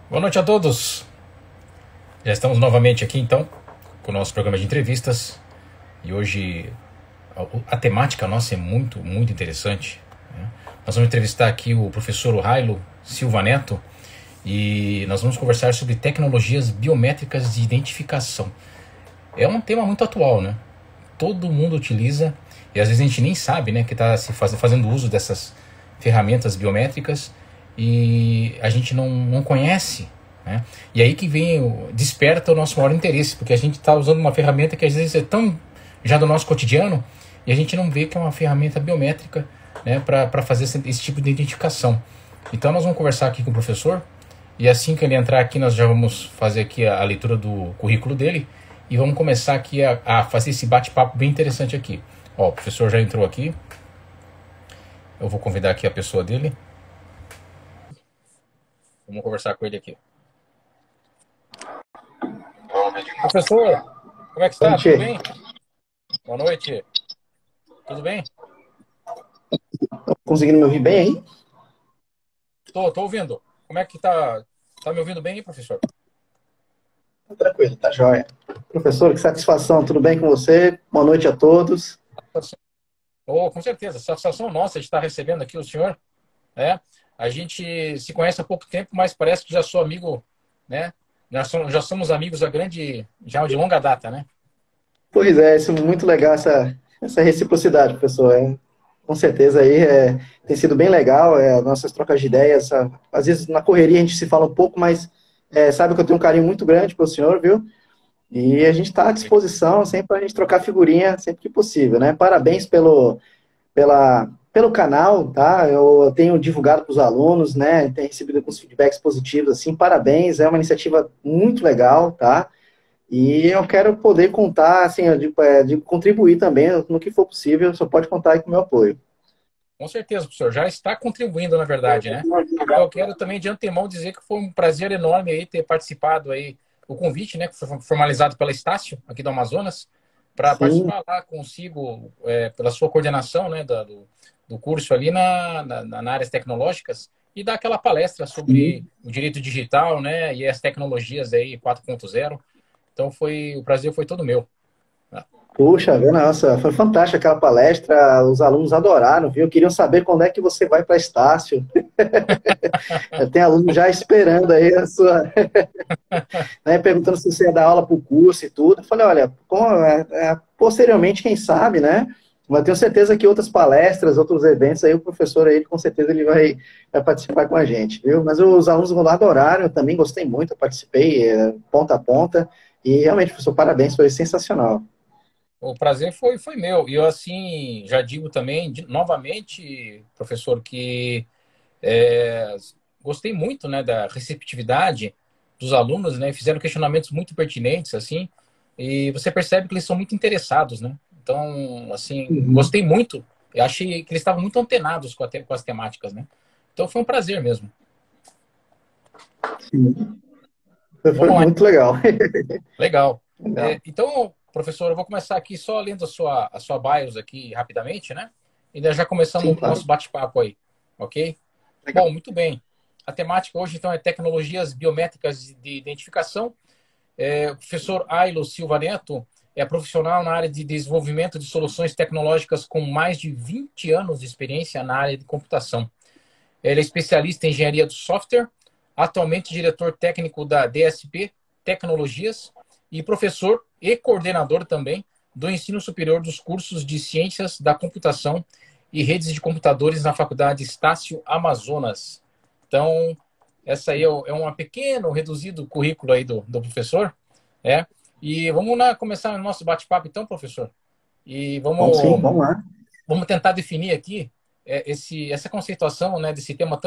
Boa noite a todos. Já estamos novamente aqui então com o nosso programa de entrevistas e hoje a temática nossa é muito interessante, né? Nós vamos entrevistar aqui o professor Railo Silva Neto e nós vamos conversar sobre tecnologias biométricas de identificação. É um tema muito atual, né? Todo mundo utiliza e às vezes a gente nem sabe, né, que está fazendo uso dessas ferramentas biométricas e a gente não conhece, né? E aí que desperta o nosso maior interesse, porque a gente está usando uma ferramenta que às vezes é tão já do nosso cotidiano e a gente não vê que é uma ferramenta biométrica, né, para fazer esse tipo de identificação. Então nós vamos conversar aqui com o professor e assim que ele entrar aqui nós já vamos fazer aqui a leitura do currículo dele e vamos começar aqui a fazer esse bate-papo bem interessante aqui. Ó, o professor já entrou aqui. Eu vou convidar aqui a pessoa dele. Vamos conversar com ele aqui. Professor, como é que está? Tudo Gente, bem? Boa noite. Tudo bem? conseguindo me ouvir bem aí? Tô ouvindo. Como é que tá? Tá me ouvindo bem aí, professor? Tá tranquilo, tá jóia. Professor, que satisfação, tudo bem com você? Boa noite a todos. Oh, com certeza. Satisfação nossa de estar recebendo aqui o senhor. É, a gente se conhece há pouco tempo, mas parece que já sou amigo, né? Já somos amigos já de longa data, né? Pois é, isso é muito legal, essa reciprocidade, professor. Com certeza aí tem sido bem legal, nossas trocas de ideias. Às vezes na correria a gente se fala um pouco, mas sabe que eu tenho um carinho muito grande pelo senhor, viu? E a gente está à disposição sempre para a gente trocar figurinha sempre que possível, né? Parabéns pelo canal, tá? Eu tenho divulgado para os alunos, né? Tenho recebido alguns feedbacks positivos, assim, parabéns, é uma iniciativa muito legal, tá? E eu quero poder contar, assim, de contribuir também no que for possível, só pode contar aí com o meu apoio. Com certeza, professor. Já está contribuindo, na verdade, né? Eu quero também de antemão dizer que foi um prazer enorme aí ter participado aí o convite, né, que foi formalizado pela Estácio, aqui do Amazonas, para Sim. participar lá consigo, pela sua coordenação, né, do curso ali na áreas tecnológicas e dar aquela palestra sobre o direito digital, né, e as tecnologias aí 4.0. Então o prazer foi todo meu. Puxa, nossa, foi fantástica aquela palestra, os alunos adoraram, viu? Queriam saber quando é que você vai para Estácio. Tem aluno já esperando aí a sua, né, perguntando se você ia dar aula para o curso e tudo. Eu falei, olha, posteriormente, quem sabe, né? Mas tenho certeza que outras palestras, outros eventos, aí o professor aí, com certeza, ele vai participar com a gente, viu? Mas os alunos vão lá adoraram, eu também gostei muito, eu participei ponta a ponta, e realmente, professor, parabéns, foi sensacional. O prazer foi meu. E eu, assim, já digo também, novamente, professor, que é, gostei muito, né, da receptividade dos alunos, né? Fizeram questionamentos muito pertinentes, assim, e você percebe que eles são muito interessados, né? Então, assim, Uhum. gostei muito. Eu achei que eles estavam muito antenados com as temáticas, né? Então foi um prazer mesmo. Sim. Foi Vamos lá, muito legal. legal. Legal. Então, professor, eu vou começar aqui só lendo a sua bios aqui rapidamente, né? E daí já começamos Sim, o nosso claro. bate-papo aí, ok? Legal. Bom, muito bem. A temática hoje, então, é tecnologias biométricas de identificação. O professor Ailo Silva Neto é profissional na área de desenvolvimento de soluções tecnológicas com mais de 20 anos de experiência na área de computação. Ele é especialista em engenharia do software, atualmente diretor técnico da DSP Tecnologias e professor e coordenador também do ensino superior dos cursos de Ciências da Computação e Redes de Computadores na Faculdade Estácio Amazonas. Então, essa aí é um pequeno, reduzido currículo aí do professor. É. E vamos lá começar o nosso bate-papo então, professor. E Vamos sim, vamos lá. vamos tentar definir aqui essa conceituação, né, desse tema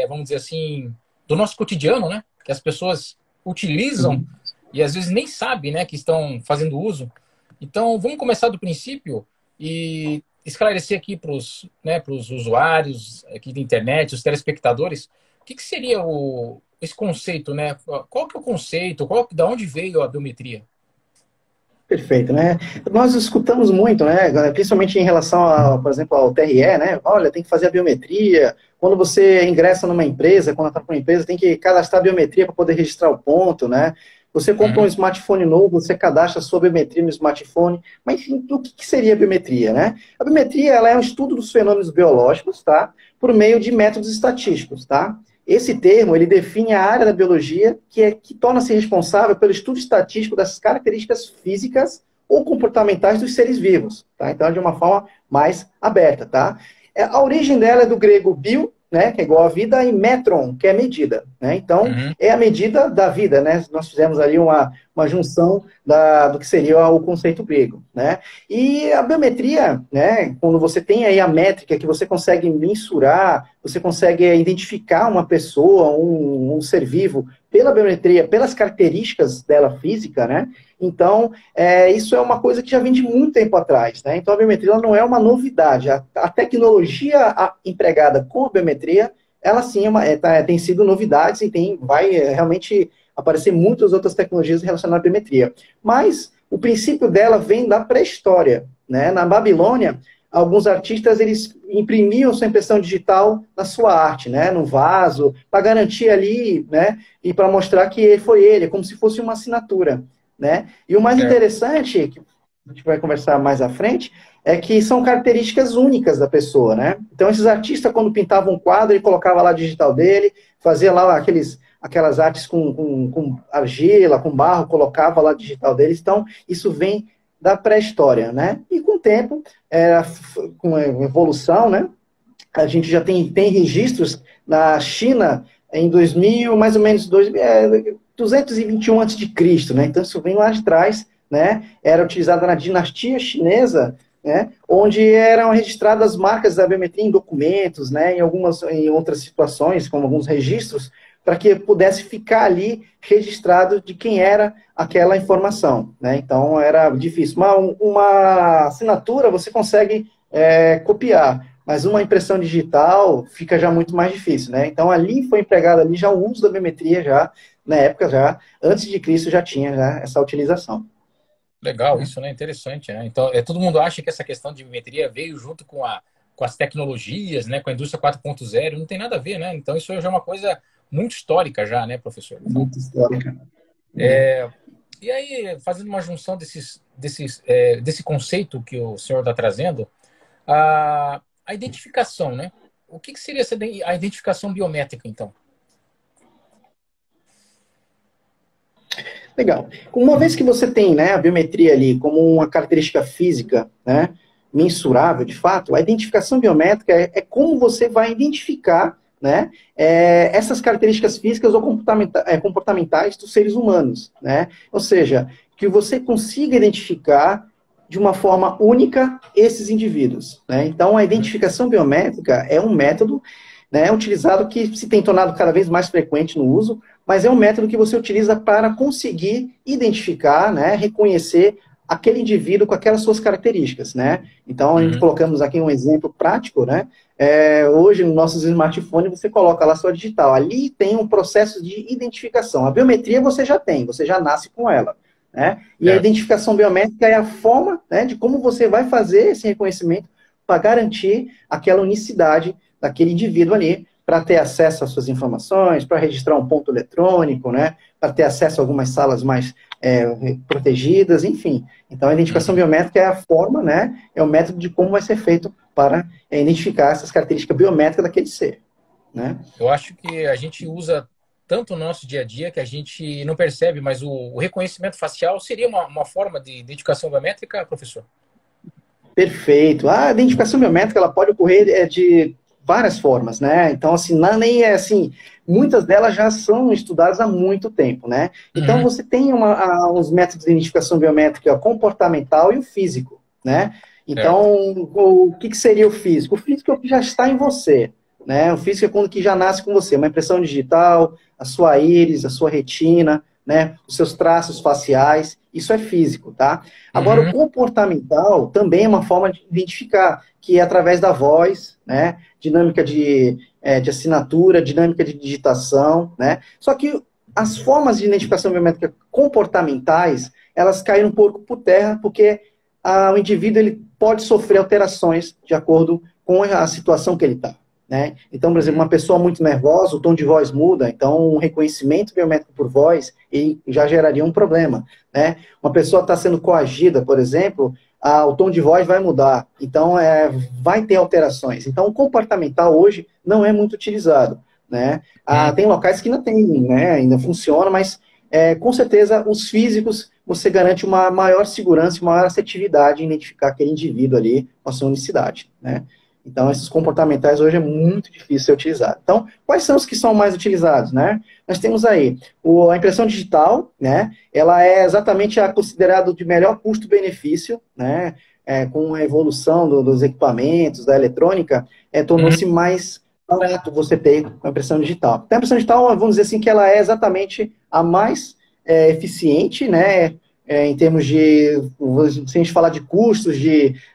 vamos dizer assim, do nosso cotidiano, né, que as pessoas utilizam Uhum. e às vezes nem sabem, né, que estão fazendo uso. Então, vamos começar do princípio e esclarecer aqui para os, né, pros usuários aqui da internet, os telespectadores, o que seria esse conceito, né? Qual que é o conceito? Da onde veio a biometria? Perfeito, né? Nós escutamos muito, né? Principalmente em relação, por exemplo, ao TRE, né? Olha, tem que fazer a biometria. Quando você ingressa numa empresa, quando está com uma empresa, tem que cadastrar a biometria para poder registrar o ponto, né? Você compra um Uhum. smartphone novo, você cadastra a sua biometria no smartphone. Mas enfim, o que seria a biometria, né? A biometria, ela é um estudo dos fenômenos biológicos, tá? Por meio de métodos estatísticos, tá? Esse termo, ele define a área da biologia que torna-se responsável pelo estudo estatístico das características físicas ou comportamentais dos seres vivos, tá? Então, é de uma forma mais aberta, tá? A origem dela é do grego bio, né, que é igual a vida, e metron, que é medida, né? Então, Uhum. é a medida da vida, né? Nós fizemos ali uma junção do que seria o conceito grego, né? E a biometria, né, quando você tem aí a métrica que você consegue mensurar, você consegue identificar uma pessoa, um ser vivo, pela biometria, pelas características dela física, né? Então, isso é uma coisa que já vem de muito tempo atrás, né? Então, a biometria ela não é uma novidade. A tecnologia empregada com a biometria, ela sim tem sido novidades e vai realmente aparecer muitas outras tecnologias relacionadas à biometria. Mas o princípio dela vem da pré-história, né? Na Babilônia, alguns artistas eles imprimiam sua impressão digital na sua arte, né? No vaso, para garantir ali, né? E para mostrar que foi ele, como se fosse uma assinatura, né? E o mais Certo. interessante, que a gente vai conversar mais à frente, é que são características únicas da pessoa, né? Então, esses artistas, quando pintavam um quadro, ele colocava lá a digital dele, fazia lá aquelas artes com argila, com barro, colocava lá a digital deles. Então, isso vem da pré-história, né? E com o tempo, com a evolução, né? A gente já tem registros na China em 2000, mais ou menos 221 a.C., né? Então isso vem lá de trás, né? Era utilizada na dinastia chinesa, né? Onde eram registradas marcas da biometria em documentos, né? Em outras situações, como alguns registros, para que pudesse ficar ali registrado de quem era aquela informação, né? Então era difícil. Uma assinatura você consegue copiar, mas uma impressão digital fica já muito mais difícil, né? Então ali foi empregado ali já o uso da biometria já na época já antes de Cristo já tinha já essa utilização. Legal, isso, né? Interessante, né? Então, todo mundo acha que essa questão de biometria veio junto com as tecnologias, né? Com a indústria 4.0, não tem nada a ver, né? Então, isso já é uma coisa muito histórica já, né, professor? Muito histórica. E aí, fazendo uma junção desse conceito que o senhor está trazendo, a identificação, né? O que seria a identificação biométrica, então? Legal. Uma vez que você tem, né, a biometria ali como uma característica física, né, mensurável, de fato, a identificação biométrica é como você vai identificar, né, essas características físicas ou comportamentais dos seres humanos, né? Ou seja, que você consiga identificar de uma forma única esses indivíduos, né? Então, a identificação biométrica é um método, né, utilizado que se tem tornado cada vez mais frequente no uso, mas é um método que você utiliza para conseguir identificar, né, reconhecer aquele indivíduo com aquelas suas características, né? Então, a gente Uhum. colocamos aqui um exemplo prático, né? Hoje, nos nossos smartphones, você coloca lá sua digital. Ali tem um processo de identificação. A biometria você já tem, você já nasce com ela, né? E a Certo. identificação biométrica é a forma, né, de como você vai fazer esse reconhecimento para garantir aquela unicidade daquele indivíduo ali, para ter acesso às suas informações, para registrar um ponto eletrônico, né, para ter acesso a algumas salas mais protegidas, enfim. Então, a identificação Uhum. biométrica é a forma, né, é o método de como vai ser feito para identificar essas características biométricas daquele ser, né. Eu acho que a gente usa tanto no nosso dia a dia que a gente não percebe, mas o reconhecimento facial seria uma forma de identificação biométrica, professor? Perfeito. A identificação biométrica ela pode ocorrer de várias formas, né? Então, assim, nem é assim, muitas delas já são estudadas há muito tempo, né? Então, Uhum. você tem uns métodos de identificação biométrica comportamental e o físico, né? Certo. Então, o que seria o físico? O físico é o que já está em você, né? O físico é quando que já nasce com você, uma impressão digital, a sua íris, a sua retina, né? Os seus traços faciais, isso é físico, tá? Agora, o Uhum. comportamental também é uma forma de identificar, que é através da voz, né? Dinâmica de assinatura, dinâmica de digitação, né? Só que as formas de identificação biométrica comportamentais, elas caíram um pouco por terra, porque o indivíduo ele pode sofrer alterações de acordo com a situação que ele está. Né? Então, por exemplo, uma pessoa muito nervosa, o tom de voz muda, então um reconhecimento biométrico por voz já geraria um problema. Né? Uma pessoa está sendo coagida, por exemplo, o tom de voz vai mudar, então vai ter alterações. Então, o comportamental hoje não é muito utilizado. Né? Tem locais que ainda tem, né? Ainda funciona, mas com certeza os físicos você garante uma maior segurança e maior assertividade em identificar aquele indivíduo ali com a sua unicidade. Né? Então, esses comportamentais hoje é muito difícil ser utilizado. Então, quais são os que são mais utilizados, né? Nós temos aí a impressão digital, né? Ela é exatamente considerada de melhor custo-benefício, né? Com a evolução dos equipamentos, da eletrônica, tornou-se mais barato você ter a impressão digital. Então, a impressão digital, vamos dizer assim, que ela é exatamente a mais eficiente, né? Em termos de, se a gente falar de custos,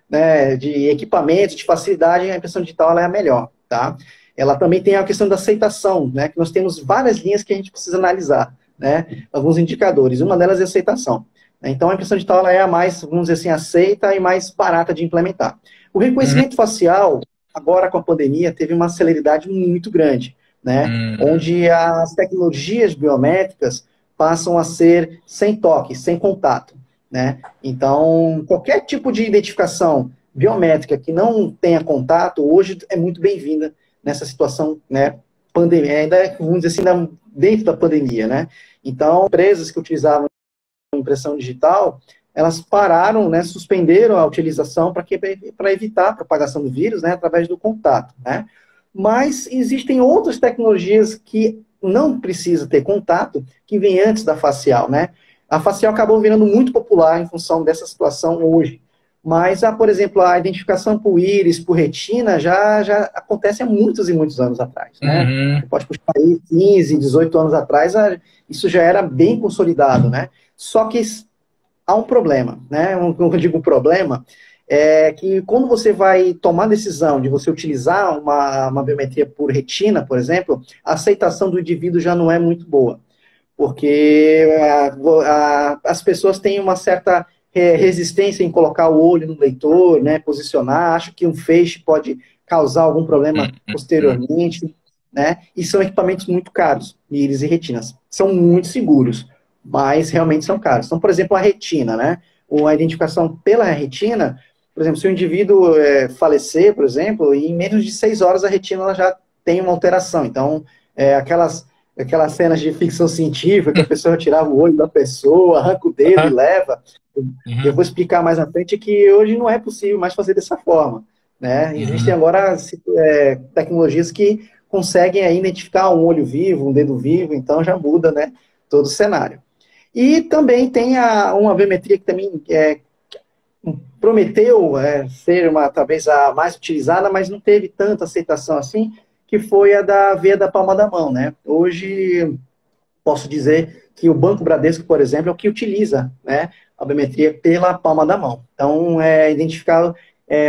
né, de equipamento, de facilidade, a impressão digital ela é a melhor, tá? Ela também tem a questão da aceitação, né, que nós temos várias linhas que a gente precisa analisar, né, alguns indicadores, uma delas é a aceitação. Então, a impressão digital ela é a mais, vamos dizer assim, aceita e mais barata de implementar. O reconhecimento facial, agora com a pandemia, teve uma celeridade muito grande, né, onde as tecnologias biométricas passam a ser sem toque, sem contato. Né? Então, qualquer tipo de identificação biométrica que não tenha contato, hoje é muito bem-vinda nessa situação, né, pandemia, ainda, vamos dizer assim, dentro da pandemia, né? Então, empresas que utilizavam impressão digital, elas pararam, né, suspenderam a utilização para evitar a propagação do vírus, né, através do contato, né? Mas existem outras tecnologias que não precisa ter contato, que vem antes da facial, né? A facial acabou virando muito popular em função dessa situação hoje. Mas, por exemplo, a identificação por íris, por retina, já acontece há muitos e muitos anos atrás, né? Você pode puxar aí 15, 18 anos atrás, isso já era bem consolidado, né? Só que há um problema, né? Quando eu digo problema, é que quando você vai tomar a decisão de você utilizar uma biometria por retina, por exemplo, a aceitação do indivíduo já não é muito boa, porque as pessoas têm uma certa resistência em colocar o olho no leitor, né, posicionar, acham que um feixe pode causar algum problema posteriormente, né, e são equipamentos muito caros, íris e retinas. São muito seguros, mas realmente são caros. Então, por exemplo, a retina, né, a identificação pela retina, por exemplo, se o indivíduo falecer, por exemplo, em menos de 6 horas a retina ela já tem uma alteração. Então, aquelas cenas de ficção científica que a pessoa tirava o olho da pessoa, arranca o dedo e leva. Eu vou explicar mais na frente que hoje não é possível mais fazer dessa forma. Né? Existem agora tecnologias que conseguem aí identificar um olho vivo, um dedo vivo, então já muda, né, todo o cenário. E também tem uma biometria que também prometeu ser talvez a mais utilizada, mas não teve tanta aceitação assim, que foi a da veia da palma da mão, né? Hoje, posso dizer que o Banco Bradesco, por exemplo, é o que utiliza, né, a biometria pela palma da mão. Então, identificado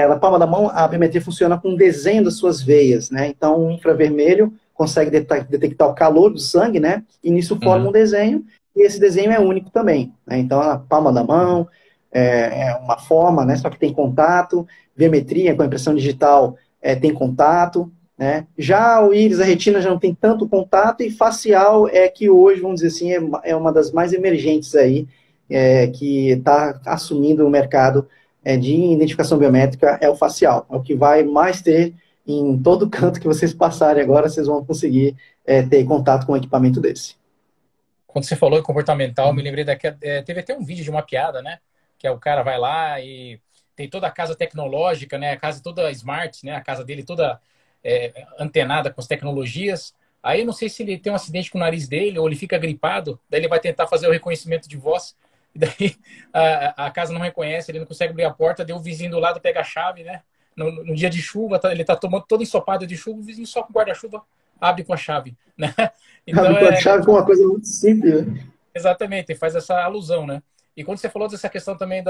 na palma da mão, a biometria funciona com o desenho das suas veias, né? Então, o infravermelho consegue detectar o calor do sangue, né? E nisso forma um desenho, e esse desenho é único também, né? Então, a palma da mão é uma forma, né? Só que tem contato, biometria com a impressão digital tem contato, né? Já o íris, a retina já não tem tanto contato, e facial é que hoje, vamos dizer assim, é uma das mais emergentes aí, que está assumindo o mercado de identificação biométrica, é o facial. É o que vai mais ter em todo canto que vocês passarem agora, vocês vão conseguir ter contato com um equipamento desse. Quando você falou em comportamental, me lembrei teve até um vídeo de uma piada, né? Que o cara vai lá e tem toda a casa tecnológica, né? A casa toda smart, né? A casa dele toda antenada com as tecnologias. Aí eu não sei se ele tem um acidente com o nariz dele ou ele fica gripado, daí ele vai tentar fazer o reconhecimento de voz, e daí a casa não reconhece, ele não consegue abrir a porta, daí o vizinho do lado pega a chave, né? No dia de chuva, ele tá tomando todo ensopado de chuva, o vizinho só com o guarda-chuva abre com a chave, né? Então, abre com a chave, com uma coisa muito simples, né? Exatamente, faz essa alusão, né? E quando você falou dessa questão também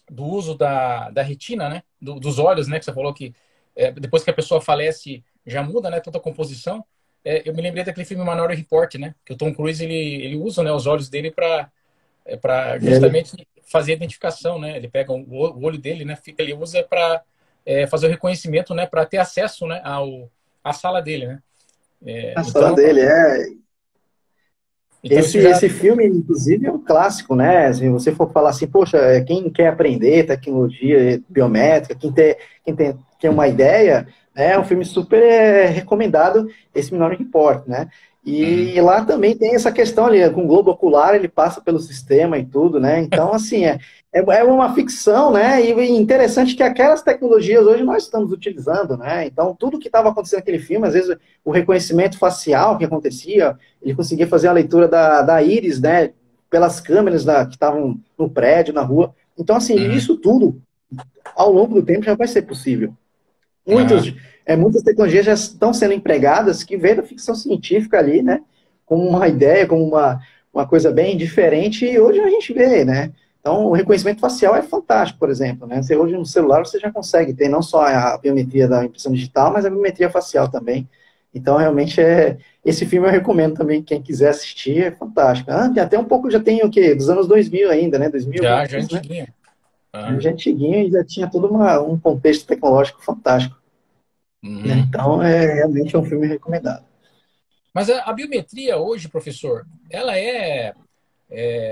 do uso da retina, né? Dos olhos, né? Que você falou que depois que a pessoa falece, já muda, né? Toda a composição. Eu me lembrei daquele filme Minority Report, né? Que o Tom Cruise, ele usa, né, os olhos dele para para Ele, justamente fazer a identificação, né? Ele pega o olho dele, né? Fica, ele usa para fazer o reconhecimento, né? Para ter acesso, né? À sala dele, né? a sala Então, dele, é. isso já. Esse filme, inclusive, é um clássico, né? Se você for falar assim, poxa, quem quer aprender tecnologia biométrica, quem tem uma ideia, né, é um filme super recomendado, esse Minority Report, né? Uhum. E lá também tem essa questão ali, com o globo ocular, ele passa pelo sistema e tudo, né? Então, assim, é uma ficção, né? E interessante que aquelas tecnologias hoje nós estamos utilizando, né? Então, tudo que estava acontecendo naquele filme, às vezes o reconhecimento facial que acontecia, ele conseguia fazer a leitura da íris, né, pelas câmeras que estavam no prédio, na rua. Então, assim, Uhum. isso tudo, ao longo do tempo, já vai ser possível. Ah, Muitas tecnologias já estão sendo empregadas que veio da ficção científica ali, né, como uma ideia, como uma coisa bem diferente, e hoje a gente vê, né. Então, o reconhecimento facial é fantástico, por exemplo, né. Você, hoje no celular você já consegue ter não só a biometria da impressão digital, mas a biometria facial também. Então, realmente, esse filme eu recomendo também, quem quiser assistir, é fantástico. Tem até um pouco, já tem o quê? Dos anos 2000 ainda, né? 2000 alguma já coisa, né? antiguinho. Ah, Já antiguinho e já tinha todo um contexto tecnológico fantástico, né? uhum. Então, realmente é um filme recomendado. Mas a biometria hoje, professor, ela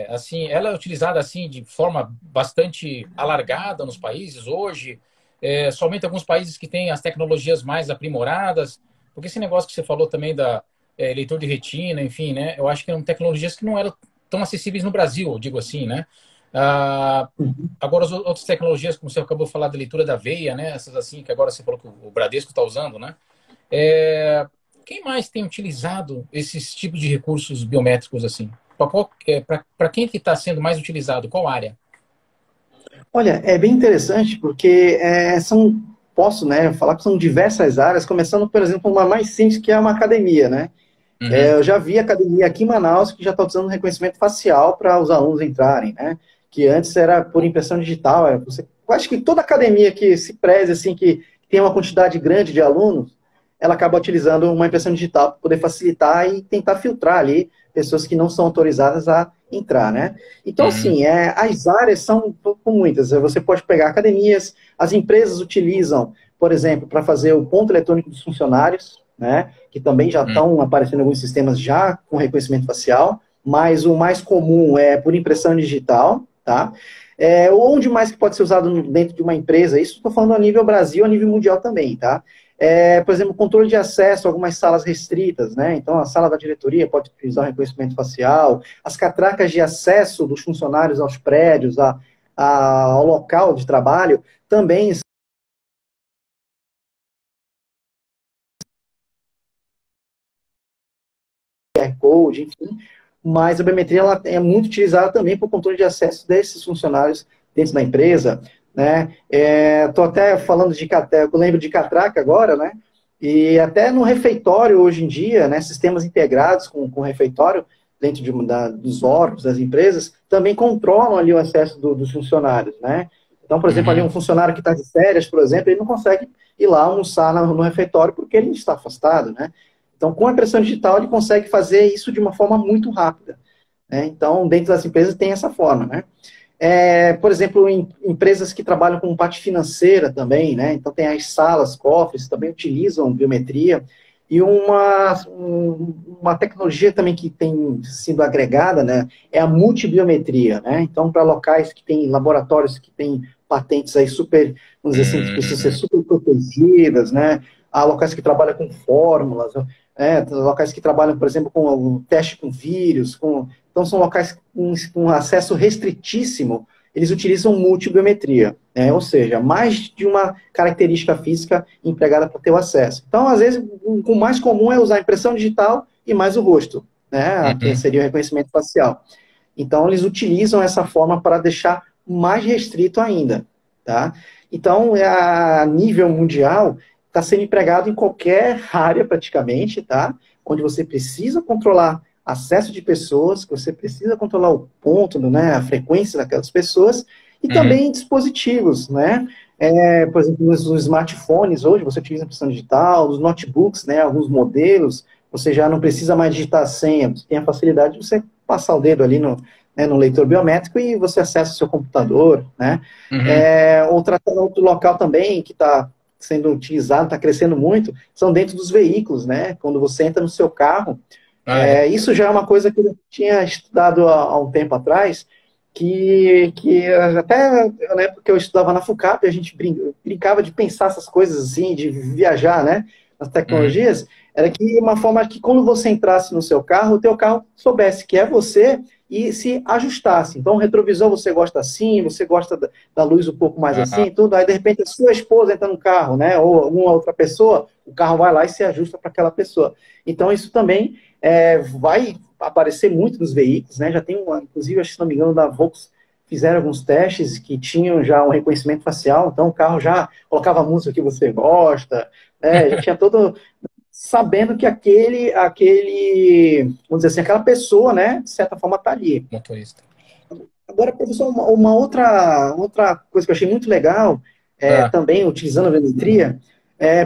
assim, ela é utilizada assim de forma bastante alargada nos países hoje. Somente alguns países que têm as tecnologias mais aprimoradas, porque esse negócio que você falou também da leitor de retina, enfim, né? Eu acho que eram tecnologias que não eram tão acessíveis no Brasil, eu digo assim, né? Ah, Uhum. agora as outras tecnologias, como você acabou de falar da leitura da veia, né? Essas assim que agora você falou que o Bradesco está usando, né? É, quem mais tem utilizado esses tipos de recursos biométricos assim? Para quem que está sendo mais utilizado? Qual área? Olha, é bem interessante porque posso, né, falar que são diversas áreas, começando, por exemplo, uma mais simples, que é uma academia, né? Uhum, Eu já vi academia aqui em Manaus que já está usando reconhecimento facial para os alunos entrarem, né? Que antes era por impressão digital. Eu acho que toda academia que se preze, assim, que tem uma quantidade grande de alunos, ela acaba utilizando uma impressão digital para poder facilitar e tentar filtrar ali pessoas que não são autorizadas a entrar, né? Então, uhum, assim, as áreas são muitas. Você pode pegar academias, as empresas utilizam, por exemplo, para fazer o ponto eletrônico dos funcionários, né? Que também já uhum, estão aparecendo alguns sistemas já com reconhecimento facial, mas o mais comum é por impressão digital, tá? Onde mais que pode ser usado dentro de uma empresa? Isso estou falando a nível Brasil, a nível mundial também, tá? Por exemplo, controle de acesso a algumas salas restritas, né? Então, a sala da diretoria pode utilizar o reconhecimento facial, as catracas de acesso dos funcionários aos prédios, ao local de trabalho, também QR Code, enfim, mas a biometria ela é muito utilizada também para o controle de acesso desses funcionários dentro da empresa, né? Estou até falando eu lembro de catraca agora, né? E até no refeitório hoje em dia, né? Sistemas integrados com o refeitório dentro dos órgãos das empresas também controlam ali o acesso dos funcionários, né? Então, por exemplo, ali uhum, um funcionário que está de férias, por exemplo, ele não consegue ir lá almoçar no refeitório porque ele está afastado, né? Então, com a impressão digital, ele consegue fazer isso de uma forma muito rápida, né? Então, dentro das empresas tem essa forma, né? Por exemplo, empresas que trabalham com parte financeira também, né? Então, tem as salas, cofres, também utilizam biometria. E uma tecnologia também que tem sido agregada, né? É a multibiometria, né? Então, para locais que têm laboratórios que têm patentes aí super, vamos dizer assim, que precisam ser uhum, super protegidas, né? Há locais que trabalham com fórmulas, locais que trabalham, por exemplo, com o teste com vírus, então são locais com acesso restritíssimo, eles utilizam multibiometria, né? Ou seja, mais de uma característica física empregada para ter o acesso. Então, às vezes, o mais comum é usar impressão digital e mais o rosto, né? Que uhum. seria o reconhecimento facial. Então, eles utilizam essa forma para deixar mais restrito ainda, tá? Então, a nível mundial, está sendo empregado em qualquer área praticamente, tá? Onde você precisa controlar acesso de pessoas, que você precisa controlar o ponto, né, a frequência daquelas pessoas, e Uhum. também em dispositivos, né? Por exemplo, nos smartphones, hoje você utiliza impressão digital, nos notebooks, né, alguns modelos, você já não precisa mais digitar a senha, você tem a facilidade de você passar o dedo ali né, no leitor biométrico e você acessa o seu computador, né? Uhum. Outro local também que está sendo utilizado, está crescendo muito, são dentro dos veículos, né? Quando você entra no seu carro, Ah, é. isso já é uma coisa que eu tinha estudado há um tempo atrás, que até na época que eu estudava na FUCAP, a gente brincava de pensar essas coisas assim, de viajar, né, nas Uhum. tecnologias, era que uma forma que quando você entrasse no seu carro, o teu carro soubesse que é você e se ajustasse. Então, o retrovisor você gosta assim, você gosta da luz um pouco mais Ah, assim, tudo. Aí, de repente, a sua esposa entra no carro, né, ou alguma outra pessoa, o carro vai lá e se ajusta para aquela pessoa. Então, isso também vai aparecer muito nos veículos, né? Já tem inclusive, se não me engano, da Volkswagen, fizeram alguns testes que tinham já um reconhecimento facial, então o carro já colocava a música que você gosta, né? Já tinha todo sabendo que vamos dizer assim, aquela pessoa, né, de certa forma está ali. motorista. Agora, professor, uma outra coisa que eu achei muito legal, Ah, também utilizando a biometria,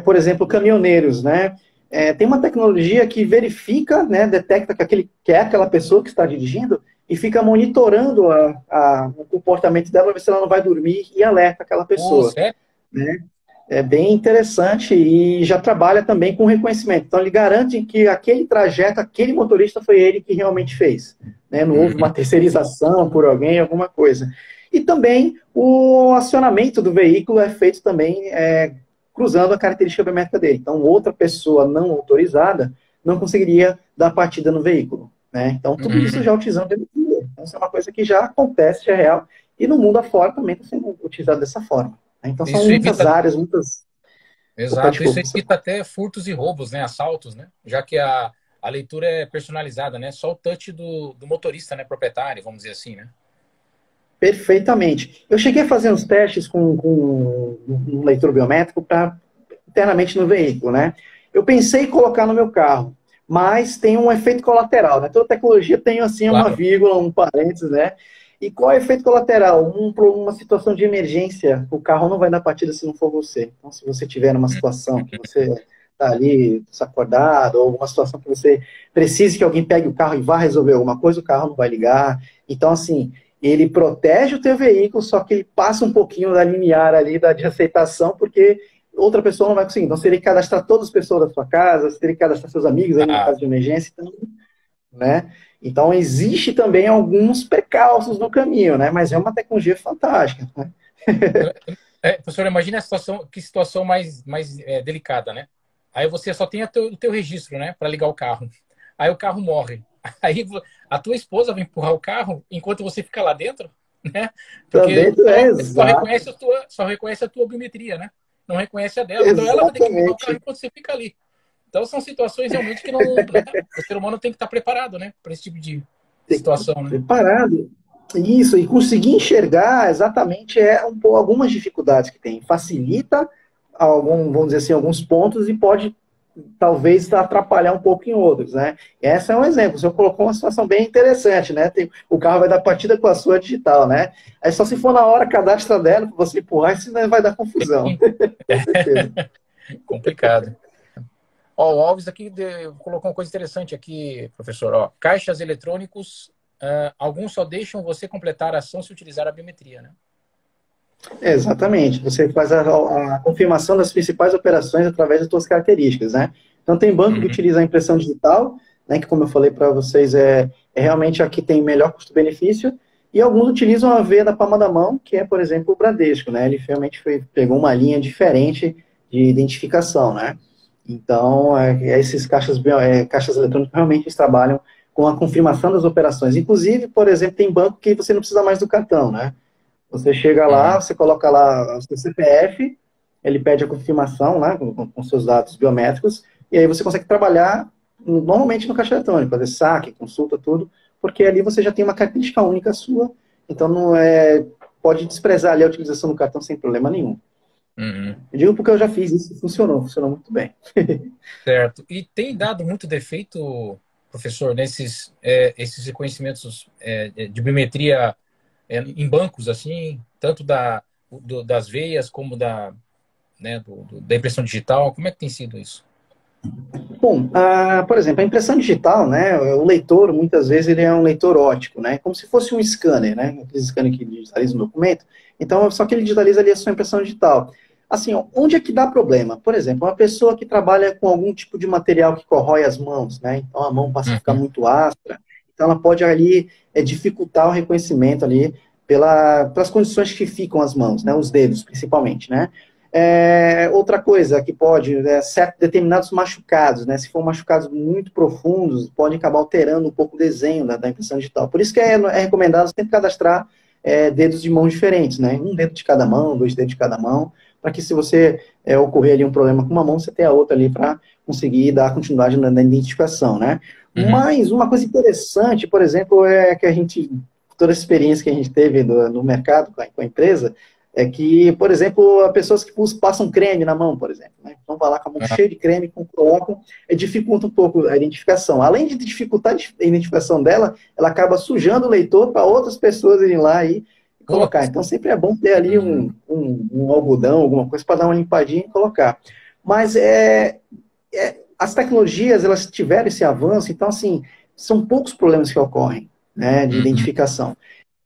por exemplo, caminhoneiros, né? Tem uma tecnologia que verifica, né, detecta que é aquela pessoa que está dirigindo e fica monitorando o comportamento dela para ver se ela não vai dormir e alerta aquela pô, pessoa, sério? né? É bem interessante e já trabalha também com reconhecimento. Então, ele garante que aquele trajeto, aquele motorista foi ele que realmente fez. Né? Não houve Uhum. uma terceirização por alguém, alguma coisa. E também o acionamento do veículo é feito também cruzando a característica biométrica dele. Então, outra pessoa não autorizada não conseguiria dar partida no veículo. Né? Então, tudo isso Uhum. já utilizando biometria. Então, isso é uma coisa que já acontece, já é real. E no mundo afora também está sendo utilizado dessa forma. Então são Isso muitas evita, áreas, muitas. Opa, exato, isso desculpa, você evita até furtos e roubos, né? Assaltos, né? Já que a leitura é personalizada, né? Só o touch do motorista, né? Proprietário, vamos dizer assim, né? perfeitamente. Eu cheguei a fazer uns testes com um leitor biométrico para internamente no veículo, né? Eu pensei em colocar no meu carro, mas tem um efeito colateral, né? Toda tecnologia tem assim uma Claro. vírgula, um parênteses, né? E qual é o efeito colateral? Uma situação de emergência, o carro não vai dar partida se não for você. Então, se você tiver numa situação que você está ali desacordado, ou alguma situação que você precise que alguém pegue o carro e vá resolver alguma coisa, o carro não vai ligar. Então, assim, ele protege o teu veículo, só que ele passa um pouquinho da limiar ali de aceitação, porque outra pessoa não vai conseguir. Então, você teria que cadastrar todas as pessoas da sua casa, você teria que cadastrar seus amigos ali no Ah, caso de emergência, então, né? Então, existe também alguns precalços no caminho, né? Mas é uma tecnologia fantástica, né? professor, imagine a situação, que situação mais delicada, né? Aí você só tem o teu registro, né? Para ligar o carro. Aí o carro morre. Aí a tua esposa vai empurrar o carro enquanto você fica lá dentro, né? Porque Também só exato, reconhece só reconhece a tua biometria, né? Não reconhece a dela. Então ela vai ter que empurrar o carro exatamente. enquanto você fica ali. Então são situações realmente que não, né? O ser humano tem que estar preparado, né? Para esse tipo de Tem que estar situação, né? preparado. Isso, e conseguir enxergar exatamente algumas dificuldades que tem. Facilita vamos dizer assim, alguns pontos e pode talvez atrapalhar um pouco em outros, né? Esse é um exemplo. Você colocou uma situação bem interessante, né? O carro vai dar partida com a sua digital, né? Aí só se for na hora cadastra dela para você empurrar, senão vai dar confusão. Com certeza. Complicado. Ó, o Alves aqui colocou uma coisa interessante aqui, professor. Ó, caixas eletrônicos, alguns só deixam você completar a ação se utilizar a biometria, né? Exatamente. Você faz a confirmação das principais operações através das suas características, né? Então, tem banco que Uhum. utiliza a impressão digital, né, que, como eu falei para vocês, é realmente a que tem melhor custo-benefício, e alguns utilizam a veia da palma da mão, que é, por exemplo, o Bradesco, né? Ele realmente pegou uma linha diferente de identificação, né? Então, esses caixas eletrônicos realmente eles trabalham com a confirmação das operações. Inclusive, por exemplo, tem banco que você não precisa mais do cartão, né? Você chega lá, Uhum. você coloca lá o seu CPF, ele pede a confirmação lá com seus dados biométricos, e aí você consegue trabalhar normalmente no caixa eletrônico, fazer saque, consulta, tudo, porque ali você já tem uma característica única sua, então pode desprezar ali a utilização do cartão sem problema nenhum. Uhum. Eu digo porque eu já fiz isso e funcionou muito bem. Certo. E tem dado muito defeito, professor, nesses esses reconhecimentos de biometria em bancos, assim, tanto das veias como da impressão digital. Como é que tem sido isso? Bom, por exemplo, a impressão digital, né, o leitor, muitas vezes, ele é um leitor óptico, né, como se fosse um scanner, né, aquele scanner que digitaliza o documento, então, só que ele digitaliza ali a sua impressão digital. Assim, ó, onde é que dá problema? Por exemplo, uma pessoa que trabalha com algum tipo de material que corrói as mãos, né, então a mão passa a ficar Uhum, muito áspera, então ela pode ali dificultar o reconhecimento ali pelas condições que ficam as mãos, né, os dedos, principalmente, né. Outra coisa que pode, determinados machucados, né? Se for machucados muito profundos, pode acabar alterando um pouco o desenho da impressão digital. Por isso que é recomendado sempre cadastrar dedos de mãos diferentes, né? Um dedo de cada mão, dois dedos de cada mão, para que se você ocorrer ali um problema com uma mão, você tenha a outra ali para conseguir dar continuidade na identificação, né? uhum, Mas uma coisa interessante, por exemplo, é que a gente, toda a experiência que a gente teve no mercado com a empresa, é que, por exemplo, as pessoas que passam creme na mão, por exemplo, né? Então vai lá com a mão ah, cheia de creme, colocam, dificulta um pouco a identificação. Além de dificultar a identificação dela, ela acaba sujando o leitor para outras pessoas irem lá e colocar. putz, Então sempre é bom ter ali uhum, um algodão, alguma coisa para dar uma limpadinha e colocar. Mas as tecnologias, elas tiveram esse avanço, então assim, são poucos problemas que ocorrem, né, de uhum, identificação.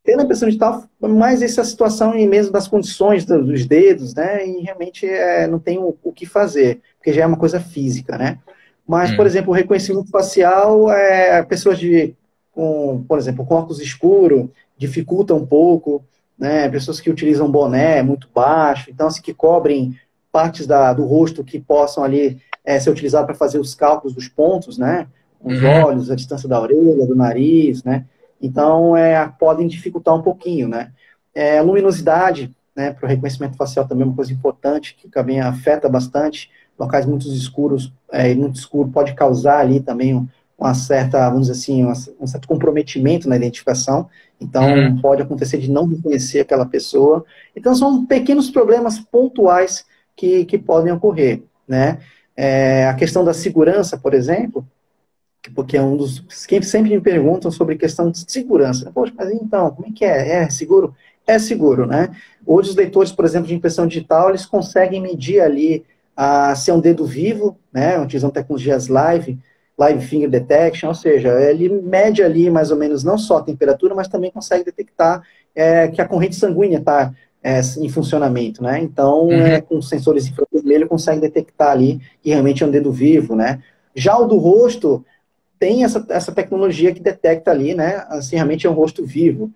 Tendo a impressão digital, mais essa situação em mesmo das condições dos dedos, né? E realmente não tem o que fazer, porque já é uma coisa física, né? Mas, por uhum, exemplo, o reconhecimento facial, pessoas por exemplo, com óculos escuro, dificulta um pouco, né? Pessoas que utilizam boné muito baixo, então, assim, que cobrem partes do rosto que possam ali ser utilizado para fazer os cálculos dos pontos, né? Os uhum, olhos, a distância da orelha, do nariz, né? Então, podem dificultar um pouquinho, né? Luminosidade, né, para o reconhecimento facial também é uma coisa importante, que também afeta bastante. Locais muito escuros, muito escuro pode causar ali também uma certa, vamos dizer assim, um certo comprometimento na identificação. uhum, Então, pode acontecer de não reconhecer aquela pessoa. Então, são pequenos problemas pontuais que podem ocorrer, né? A questão da segurança, por exemplo, porque é um dos que sempre me perguntam sobre questão de segurança. Poxa, mas então, como é que é? É seguro? É seguro, né? Hoje os leitores, por exemplo, de impressão digital, eles conseguem medir ali se é um dedo vivo, né? Utilizando tecnologias live finger detection, ou seja, ele mede ali mais ou menos não só a temperatura, mas também consegue detectar que a corrente sanguínea está em funcionamento, né? Então, uhum, com sensores infravermelho, consegue detectar ali que realmente é um dedo vivo, né? Já o do rosto, tem essa tecnologia que detecta ali, né, assim, realmente é um rosto vivo.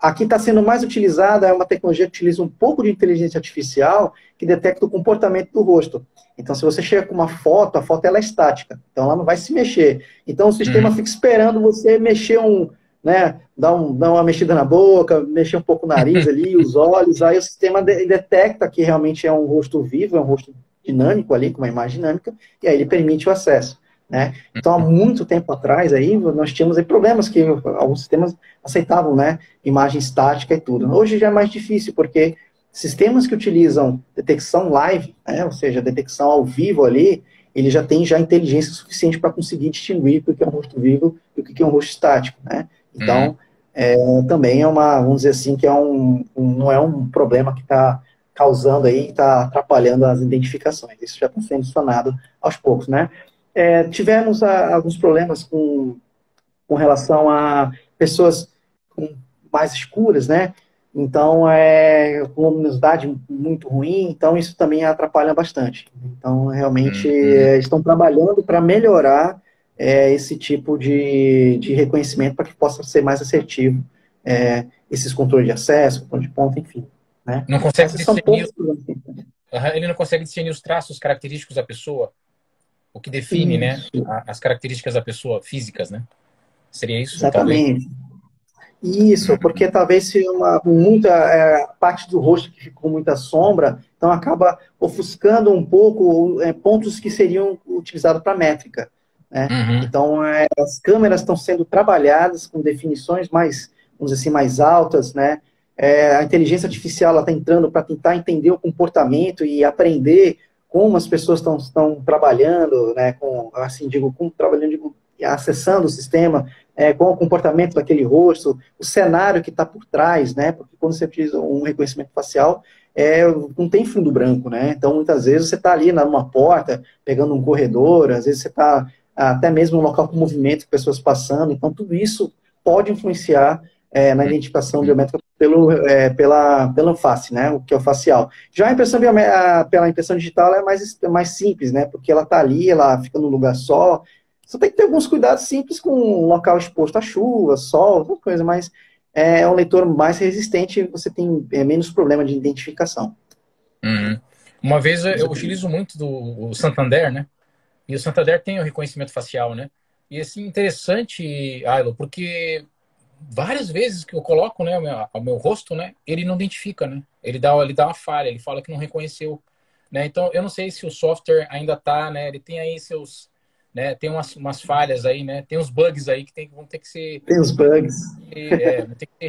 Aqui está sendo mais utilizada, é uma tecnologia que utiliza um pouco de inteligência artificial que detecta o comportamento do rosto. Então, se você chega com uma foto, a foto ela é estática, então ela não vai se mexer. Então, o sistema uhum, fica esperando você mexer né, dar uma mexida na boca, mexer um pouco o nariz ali, os olhos, aí o sistema detecta que realmente é um rosto vivo, é um rosto dinâmico ali, com uma imagem dinâmica, e aí ele permite o acesso, né? Então, há muito tempo atrás, aí, nós tínhamos aí problemas que alguns sistemas aceitavam, né, imagem estática e tudo. Hoje já é mais difícil, porque sistemas que utilizam detecção live, né, ou seja, detecção ao vivo ali, ele já tem inteligência suficiente para conseguir distinguir o que é um rosto vivo e o que é um rosto estático, né? uhum. Então, também vamos dizer assim, que não é um problema que está causando aí, está atrapalhando as identificações. Isso já está sendo sanado aos poucos, né? Tivemos alguns problemas com relação a pessoas mais escuras, né? Então, com luminosidade muito ruim, então isso também atrapalha bastante. Então, realmente, Uhum. estão trabalhando para melhorar esse tipo de reconhecimento para que possa ser mais assertivo esses controles de acesso, controle de ponto, enfim. Né? Não Mas consegue esses são discernir, poucos problemas. aham, ele não consegue discernir os traços característicos da pessoa, o que define, né, Isso, as características da pessoa físicas, né? Seria isso, talvez? exatamente. Isso, Uhum. porque talvez se muita parte do rosto que ficou com muita sombra, então acaba ofuscando um pouco pontos que seriam utilizados para métrica, né? Uhum. Então as câmeras estão sendo trabalhadas com definições mais, vamos dizer assim, mais altas, né? A inteligência artificial está entrando para tentar entender o comportamento e aprender como as pessoas estão trabalhando, né? Com, assim digo, como trabalhando, digo, acessando o sistema, qual o comportamento daquele rosto, o cenário que está por trás, né? Porque quando você utiliza um reconhecimento facial, não tem fundo branco, né? Então, muitas vezes você está ali numa porta, pegando um corredor, às vezes você está até mesmo num local com movimento, pessoas passando, então tudo isso pode influenciar na identificação biométrica pela face, né? O que é o facial. Já a impressão pela impressão digital é mais simples, né? Porque ela está ali, ela fica num lugar só. Você tem que ter alguns cuidados simples com um local exposto à chuva, sol, outra coisa, mas é um leitor mais resistente, você tem menos problema de identificação. Uhum. Uma vez eu utilizo muito o Santander, né? E o Santander tem o reconhecimento facial, né? E assim, interessante, Ailo, porque várias vezes que eu coloco, né, o meu rosto, né, ele não identifica, né? Ele dá uma falha, ele fala que não reconheceu, né? Então, eu não sei se o software ainda tá, né? Ele tem aí seus, né? Tem umas falhas aí, né? Tem uns bugs aí que vão ter que ser, Tem os bugs. vão ter que ser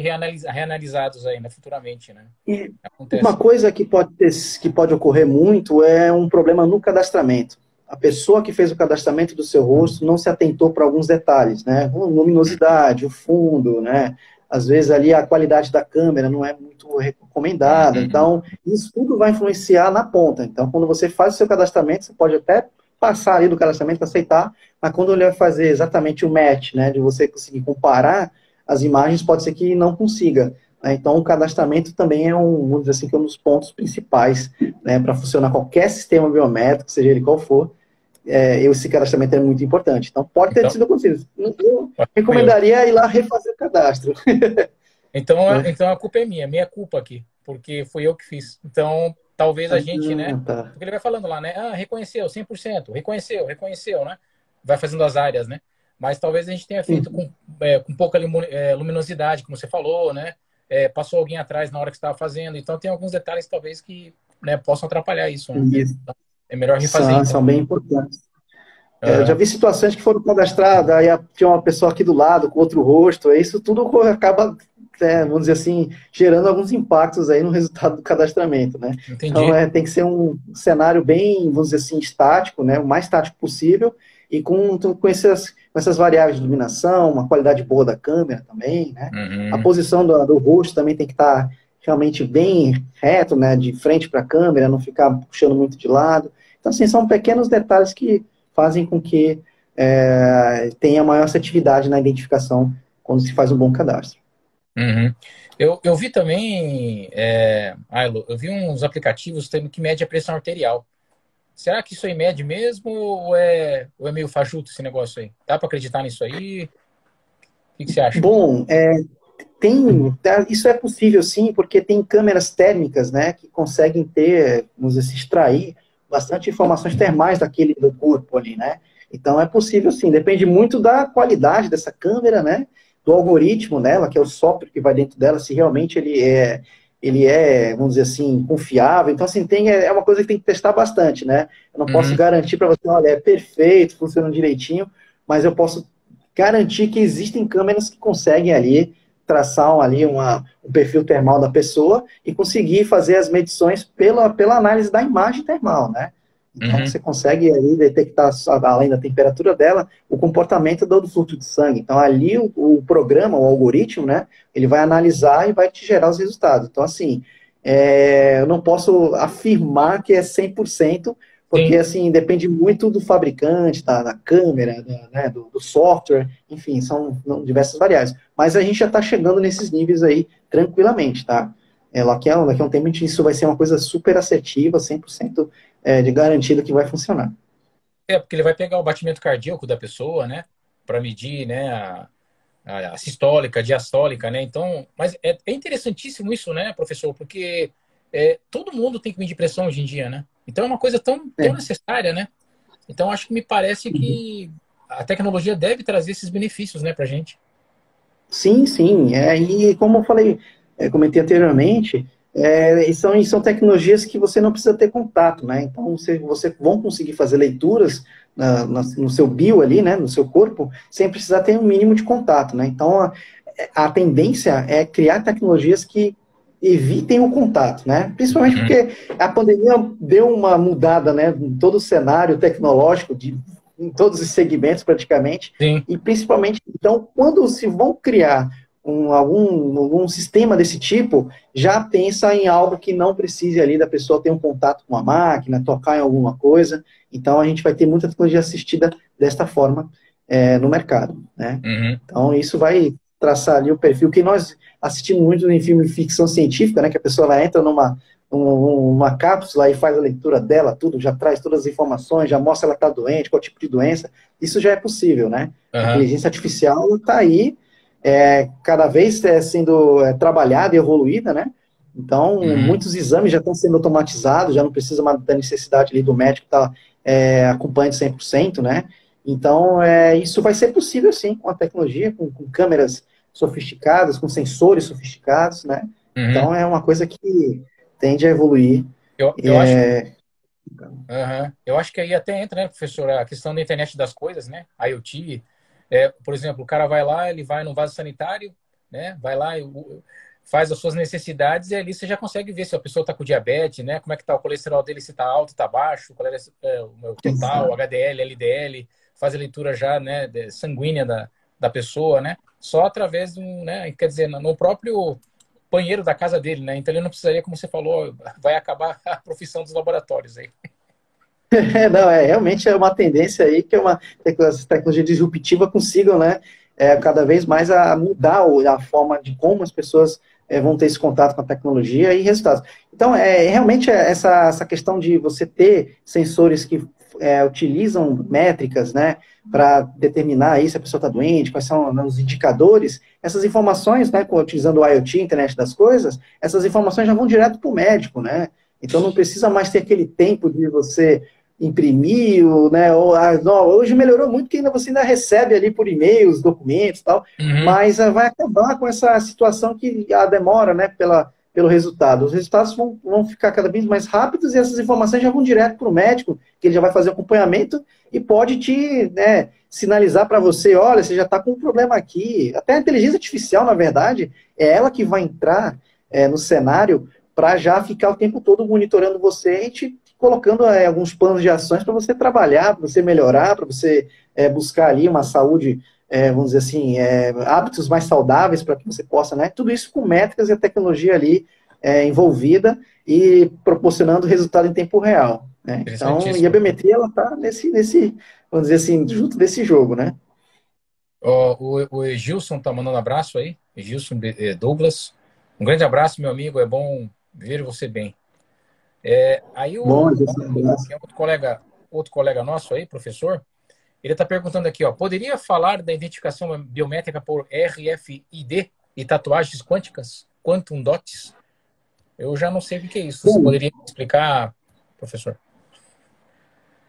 reanalisados aí, né, futuramente, né? E uma Acontece. coisa que pode ocorrer muito é um problema no cadastramento. A pessoa que fez o cadastramento do seu rosto não se atentou para alguns detalhes, né? A luminosidade, o fundo, né? Às vezes ali a qualidade da câmera não é muito recomendada. Então, isso tudo vai influenciar na ponta. Então, quando você faz o seu cadastramento, você pode até passar ali do cadastramento, aceitar, mas quando ele vai fazer exatamente o match, né? De você conseguir comparar as imagens, pode ser que não consiga. Então, o cadastramento também vamos dizer assim, que é um dos pontos principais, né, para funcionar qualquer sistema biométrico, seja ele qual for. Esse cadastramento é muito importante. Então, pode ter sido acontecido. Eu recomendaria ir lá refazer o cadastro. Então a culpa é minha culpa aqui, porque foi eu que fiz. Então, talvez a gente, né? Tá. Porque ele vai falando lá, né? Reconheceu 100%, reconheceu, né? Vai fazendo as áreas, né? Mas talvez a gente tenha feito com pouca luminosidade, como você falou, né? Passou alguém atrás na hora que estava fazendo. Então, tem alguns detalhes, talvez, que, né, possam atrapalhar isso, né? Isso. Então, é melhor refazer, então. São bem importantes. Eu já vi situações que foram cadastradas, aí tinha uma pessoa aqui do lado com outro rosto, aí isso tudo acaba, vamos dizer assim, gerando alguns impactos aí no resultado do cadastramento, né? Entendi. Então tem que ser um cenário bem, vamos dizer assim, estático, né? O mais estático possível e com essas variáveis de iluminação, uma qualidade boa da câmera também, né? A posição do rosto também tem que estar realmente bem reto, né? De frente para a câmera, não ficar puxando muito de lado. Então, assim, são pequenos detalhes que fazem com que tenha maior assertividade na identificação quando se faz um bom cadastro. Eu vi também, Ailo, eu vi uns aplicativos que medem a pressão arterial. Será que isso aí mede mesmo ou é meio fajuto esse negócio aí? Dá para acreditar nisso aí? O que você acha? Bom, isso é possível sim, porque tem câmeras térmicas, né, que conseguem vamos dizer, extrair bastante informações termais do corpo ali, né? Então é possível sim, depende muito da qualidade dessa câmera, né? Do algoritmo dela, que é o software que vai dentro dela, se realmente ele é, vamos dizer assim, confiável. Então, assim, é uma coisa que tem que testar bastante, né? Eu não posso garantir para você, olha, é perfeito, funciona direitinho, mas eu posso garantir que existem câmeras que conseguem ali traçar um perfil termal da pessoa e conseguir fazer as medições pela análise da imagem termal, né? Então, você consegue ali detectar, além da temperatura dela, o comportamento do fluxo de sangue. Então, ali o programa, o algoritmo, né, ele vai analisar e vai te gerar os resultados. Então, assim, eu não posso afirmar que é 100%, porque, assim, depende muito do fabricante, da câmera, né, do software, enfim, são diversas variáveis. Mas a gente já está chegando nesses níveis aí tranquilamente, tá? Daqui a um tempo isso vai ser uma coisa super assertiva, 100% de garantido que vai funcionar. Porque ele vai pegar o batimento cardíaco da pessoa, né, para medir, né, a sistólica, a diastólica, né? Então, mas é interessantíssimo isso, né, professor? Porque todo mundo tem que medir pressão hoje em dia, né? Então é uma coisa tão necessária, né? Então acho que me parece que a tecnologia deve trazer esses benefícios, né, para gente. Sim, sim. E como eu falei, comentei anteriormente, são tecnologias que você não precisa ter contato, né? Então, você vão conseguir fazer leituras no seu bio ali, né? No seu corpo, sem precisar ter um mínimo de contato, né? Então, a tendência é criar tecnologias que evitem o contato, né? Principalmente porque a pandemia deu uma mudada, né? Em todo o cenário tecnológico em todos os segmentos praticamente. Sim. E principalmente, então, quando se vão criar algum sistema desse tipo, já pensa em algo que não precise ali da pessoa ter um contato com a máquina, tocar em alguma coisa. Então, a gente vai ter muita tecnologia assistida desta forma no mercado, né? Uhum. Então, isso vai traçar ali o perfil que nós assistimos muito em filme de ficção científica, né? Que a pessoa ela entra numa cápsula e faz a leitura dela, tudo, já traz todas as informações, já mostra ela está doente, qual tipo de doença. Isso já é possível, né? A Uhum. inteligência artificial está aí, cada vez sendo trabalhada e evoluída, né? Então, Uhum. muitos exames já estão sendo automatizados, já não precisa mais da necessidade ali do médico estar acompanhando 100%, né? Então, isso vai ser possível, sim, com a tecnologia, com câmeras sofisticadas, com sensores sofisticados, né? Uhum. Então, é uma coisa que tende a evoluir. Eu acho, uhum. Eu acho que aí até entra, né, professor, a questão da internet das coisas, né? IoT. Por exemplo, o cara vai lá, ele vai no vaso sanitário, né? Vai lá e faz as suas necessidades e ali você já consegue ver se a pessoa está com diabetes, né? Como é que está o colesterol dele, se está alto, está baixo, qual é o meu total, Exato. HDL, LDL, faz a leitura já, né, sanguínea da pessoa, né? Só através do, né? Quer dizer, no próprio banheiro da casa dele, né? Então ele não precisaria, como você falou, vai acabar a profissão dos laboratórios aí. Não, realmente é uma tendência aí que essa tecnologia disruptiva consigam, né, cada vez mais a mudar a forma de como as pessoas vão ter esse contato com a tecnologia e resultados. Então, realmente essa questão de você ter sensores que utilizam métricas, né, para determinar aí se a pessoa está doente, quais são, né, os indicadores, essas informações, né, utilizando o IoT, Internet das Coisas, essas informações já vão direto para o médico, né? Então não precisa mais ter aquele tempo de você imprimir, né? Não, hoje melhorou muito que você ainda recebe ali por e-mail os documentos e tal, Uhum. mas vai acabar com essa situação que a demora, né, pelo resultado. Os resultados vão ficar cada vez mais rápidos e essas informações já vão direto para o médico, que ele já vai fazer acompanhamento e pode te, né, sinalizar para você, olha, você já está com um problema aqui. Até a inteligência artificial, na verdade, é ela que vai entrar no cenário para já ficar o tempo todo monitorando você e te colocando alguns planos de ações para você trabalhar, para você melhorar, para você buscar ali uma saúde, vamos dizer assim, hábitos mais saudáveis para que você possa, né? Tudo isso com métricas e a tecnologia ali envolvida e proporcionando resultado em tempo real. Né? Então, e a Interessantíssimo. biometria, ela está vamos dizer assim, junto desse jogo, né? O Gilson tá mandando abraço aí. Gilson Douglas. Um grande abraço, meu amigo. É bom ver você bem. Aí Bom, tem outro colega nosso aí, professor. Ele está perguntando aqui, ó, poderia falar da identificação biométrica por RFID e tatuagens quânticas, quantum dots? Eu já não sei o que é isso. Você bom, poderia explicar, professor?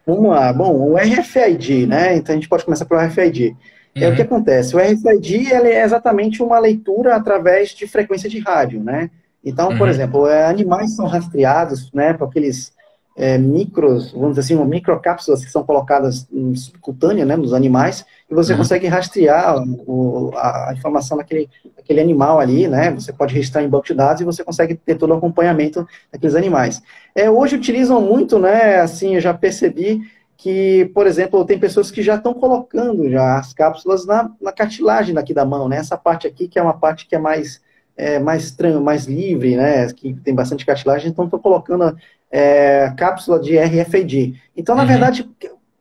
vamos lá. Bom, o RFID, né? Então a gente pode começar pelo RFID. O que Uhum, acontece? O RFID ele é exatamente uma leitura através de frequência de rádio, né? Então, por uhum, exemplo, animais são rastreados, né, por aqueles micros, vamos dizer assim, microcápsulas que são colocadas subcutânea, né, nos animais, e você uhum. consegue rastrear a informação daquele animal ali, né? Você pode registrar em banco de dados e você consegue ter todo o acompanhamento daqueles animais. Hoje utilizam muito, né? Assim, eu já percebi que, por exemplo, tem pessoas que já estão colocando já as cápsulas na cartilagem daqui da mão, né? Essa parte aqui, que é uma parte que é mais livre, né? Que tem bastante cartilagem, então estão colocando cápsula de RFID. Então, na Uhum. verdade,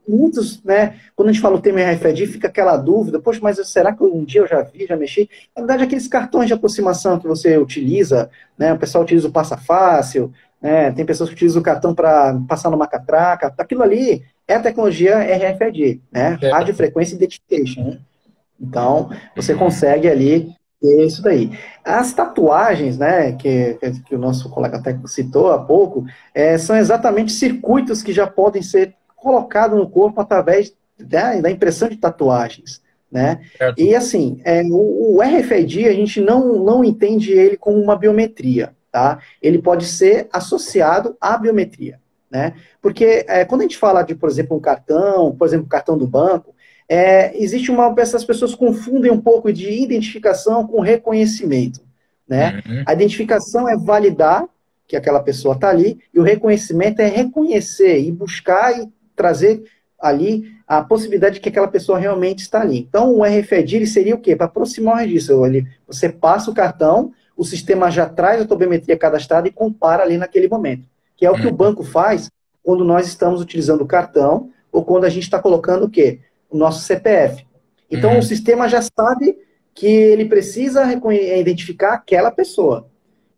muitos, né? Quando a gente fala o termo RFID, fica aquela dúvida, poxa, mas será que um dia eu já vi, já mexi? Na verdade, aqueles cartões de aproximação que você utiliza, né? O pessoal utiliza o Passa Fácil, né? Tem pessoas que utilizam o cartão para passar numa catraca. Aquilo ali é a tecnologia RFID, né? Radio Certo. Frequency Identification. Né? Então, você Uhum. consegue ali ter isso daí. As tatuagens, né, que o nosso colega até citou há pouco, são exatamente circuitos que já podem ser colocados no corpo através da impressão de tatuagens, né? Certo. E assim, o RFID a gente não entende ele como uma biometria, tá? Ele pode ser associado à biometria, né? Porque quando a gente fala de, por exemplo, um cartão, por exemplo, o cartão do banco, existe essas pessoas confundem um pouco de identificação com reconhecimento, né? Uhum. A identificação é validar que aquela pessoa está ali, e o reconhecimento é reconhecer e buscar e trazer ali a possibilidade de que aquela pessoa realmente está ali. Então, o RFID ele seria o quê? Para aproximar o registro. Você passa o cartão, o sistema já traz a tua biometria cadastrada e compara ali naquele momento. Que é o que o banco faz quando nós estamos utilizando o cartão ou quando a gente está colocando o quê? O nosso CPF. Então, o sistema já sabe que ele precisa identificar aquela pessoa.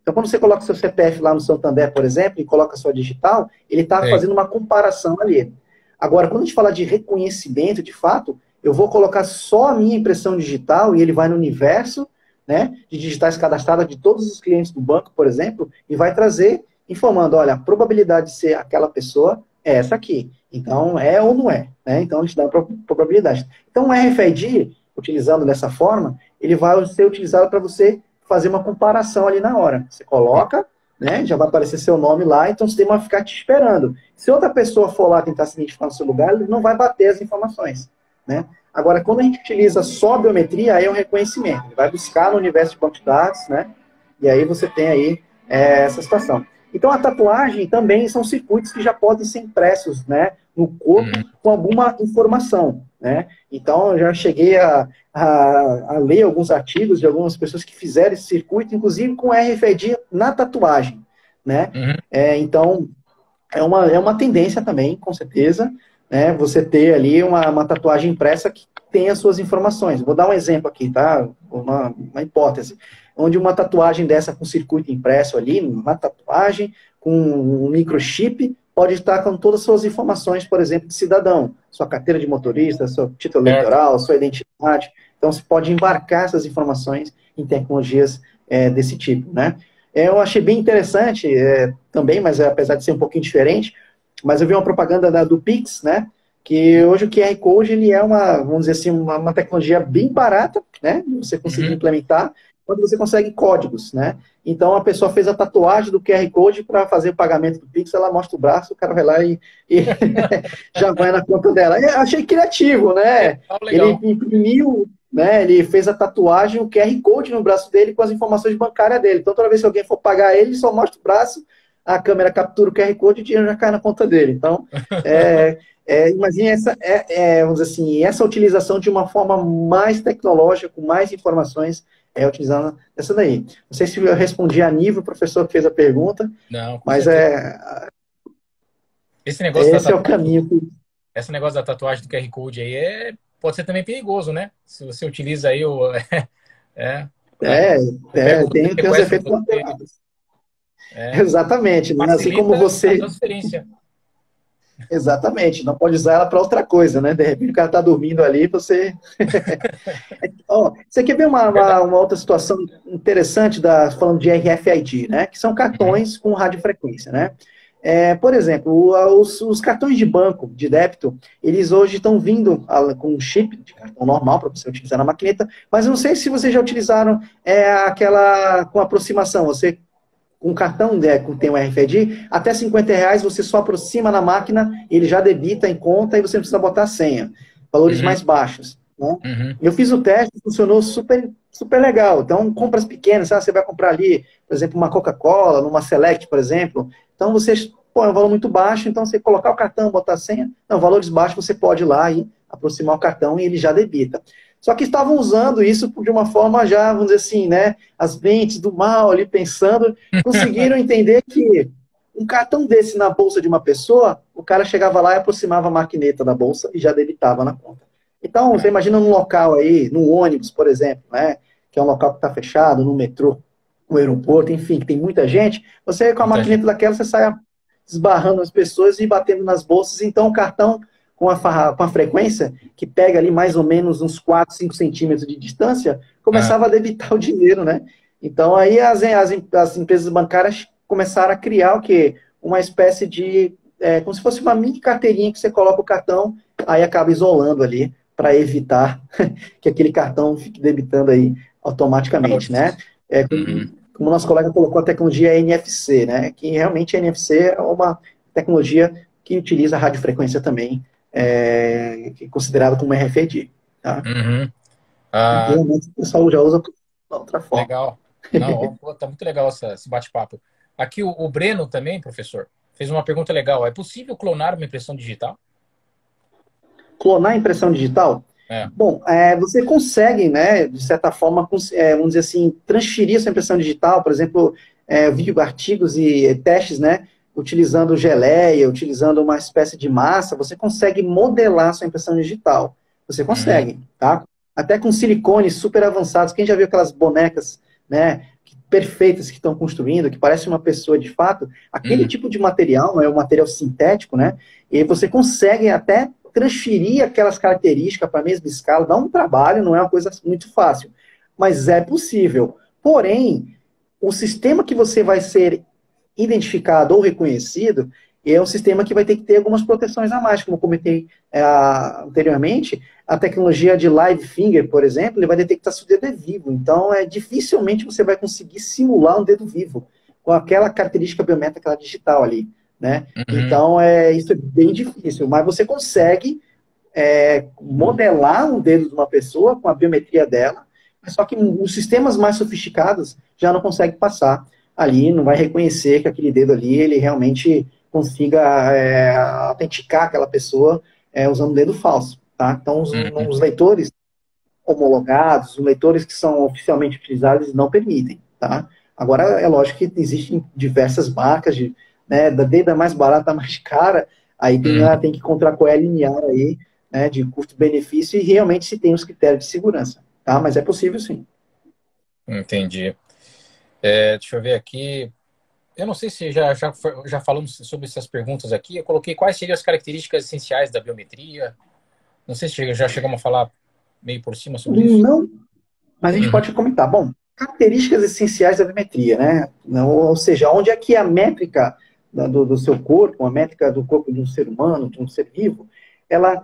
Então, quando você coloca seu CPF lá no Santander, por exemplo, e coloca sua digital, ele está fazendo uma comparação ali. Agora, quando a gente fala de reconhecimento, de fato, eu vou colocar só a minha impressão digital e ele vai no universo, né, de digitais cadastradas de todos os clientes do banco, por exemplo, e vai trazer, informando, olha, a probabilidade de ser aquela pessoa é essa aqui. Então, é ou não é, né? Então, a gente dá uma probabilidade. Então, o RFID, utilizando dessa forma, ele vai ser utilizado para você fazer uma comparação ali na hora. Você coloca, né, já vai aparecer seu nome lá, então o sistema vai ficar te esperando. Se outra pessoa for lá tentar se identificar no seu lugar, ele não vai bater as informações, né? Agora, quando a gente utiliza só a biometria, aí é um reconhecimento. Ele vai buscar no universo de banco de dados, né? E aí você tem aí essa situação. Então, a tatuagem também são circuitos que já podem ser impressos, né, no corpo com alguma informação, né? Então, eu já cheguei a ler alguns artigos de algumas pessoas que fizeram esse circuito, inclusive com RFID na tatuagem, né? Então, é uma tendência também, com certeza, né? Você ter ali uma tatuagem impressa que tem as suas informações. Vou dar um exemplo aqui, tá? Uma hipótese. Onde uma tatuagem dessa com circuito impresso ali, uma tatuagem com um microchip, pode estar com todas as suas informações, por exemplo, de cidadão, sua carteira de motorista, seu título eleitoral, sua identidade. Então, você pode embarcar essas informações em tecnologias desse tipo, né? Eu achei bem interessante também, mas apesar de ser um pouquinho diferente, mas eu vi uma propaganda do Pix, né? Que hoje o QR Code ele é vamos dizer assim, uma tecnologia bem barata, né? Você conseguir implementar, quando você consegue códigos, né? Então, a pessoa fez a tatuagem do QR Code para fazer o pagamento do Pix, ela mostra o braço, o cara vai lá e já vai na conta dela. Eu achei criativo, né? Ele imprimiu, né? Ele fez a tatuagem, o QR Code no braço dele com as informações bancárias dele. Então, toda vez que alguém for pagar ele só mostra o braço, a câmera captura o QR Code e o dinheiro já cai na conta dele. Então, imagine vamos dizer assim, essa utilização de uma forma mais tecnológica, com mais informações, utilizando essa daí. Não sei se eu respondi a nível, o professor que fez a pergunta, não, mas esse negócio esse é o caminho. Esse negócio da tatuagem do QR Code aí pode ser também perigoso, né? Se você utiliza aí tem os efeitos colaterais. Exatamente, né? Assim como você... a transferência. Exatamente, não pode usar ela para outra coisa, né? De repente o cara está dormindo ali, você... você quer ver uma outra situação interessante falando de RFID, né? Que são cartões com radiofrequência, né? Por exemplo, os cartões de banco, de débito, eles hoje estão vindo com um chip de cartão normal para você utilizar na maquineta, mas eu não sei se vocês já utilizaram aquela com aproximação, você um cartão que tem um RFID, até R$50 você só aproxima na máquina, ele já debita em conta e você não precisa botar a senha. Valores mais baixos. Né? Eu fiz o teste, funcionou super, super legal. Então, compras pequenas, sabe? Você vai comprar ali, por exemplo, uma Coca-Cola, numa Select, por exemplo. Então, é um valor muito baixo, então você colocar o cartão, botar a senha, não, valores baixos você pode ir lá e aproximar o cartão e ele já debita. Só que estavam usando isso de uma forma já, vamos dizer assim, né? As mentes do mal ali pensando, conseguiram entender que um cartão desse na bolsa de uma pessoa, o cara chegava lá e aproximava a maquineta da bolsa e já debitava na conta. Então, você imagina num local aí, num ônibus, por exemplo, né? Que é um local que está fechado, no metrô, no aeroporto, enfim, que tem muita gente, você com a maquineta daquela, você sai esbarrando as pessoas e batendo nas bolsas, então o cartão com a frequência, que pega ali mais ou menos uns 4, 5 centímetros de distância, começava a debitar o dinheiro, né? Então, aí as empresas bancárias começaram a criar o quê? Uma espécie de... como se fosse uma mini carteirinha que você coloca o cartão, aí acaba isolando ali, para evitar que aquele cartão fique debitando aí automaticamente, né? Como o nosso colega colocou, a tecnologia NFC, né? Que realmente a NFC é uma tecnologia que utiliza a radiofrequência também, que é considerado como RFID. Tá? Realmente o pessoal já usa de outra forma. Legal. Não, tá muito legal esse bate-papo. Aqui o Breno também, professor, fez uma pergunta legal. É possível clonar uma impressão digital? Clonar a impressão digital? É. Bom, você consegue, né, de certa forma, vamos dizer assim, transferir essa impressão digital, por exemplo, vídeo, artigos e testes, né, utilizando geleia, utilizando uma espécie de massa, você consegue modelar sua impressão digital. Você Uhum. consegue, tá? Até com silicones super avançados. Quem já viu aquelas bonecas, né, perfeitas que estão construindo, que parece uma pessoa de fato, aquele Uhum. tipo de material, é um material sintético, né, e você consegue até transferir aquelas características para a mesma escala. Dá um trabalho, não é uma coisa muito fácil, mas é possível. Porém, o sistema que você vai ser identificado ou reconhecido é um sistema que vai ter que ter algumas proteções a mais, como eu comentei anteriormente. A tecnologia de Live Finger, por exemplo, ele vai detectar se o dedo é vivo. Então, dificilmente você vai conseguir simular um dedo vivo com aquela característica biométrica lá digital ali, né? Uhum. Então, isso é bem difícil, mas você consegue modelar um dedo de uma pessoa com a biometria dela, só que os sistemas mais sofisticados já não conseguem passar ali, não vai reconhecer que aquele dedo ali, ele realmente consiga autenticar aquela pessoa usando um dedo falso, tá? Então, Uhum. os leitores homologados, os leitores que são oficialmente utilizados, eles não permitem, tá? Agora, é lógico que existem diversas marcas, da desde a mais barata à mais cara, aí Uhum. tem que encontrar qual é a linear aí, né, de custo-benefício e realmente se tem os critérios de segurança, tá? Mas é possível sim. Entendi. Deixa eu ver aqui. Eu não sei se já falamos sobre essas perguntas aqui. Eu coloquei quais seriam as características essenciais da biometria. Não sei se já chegamos a falar meio por cima sobre isso. Não, mas a gente Uhum. pode comentar. Bom, características essenciais da biometria, né? Ou seja, onde é que a métrica do seu corpo, a métrica do corpo de um ser humano, de um ser vivo, ela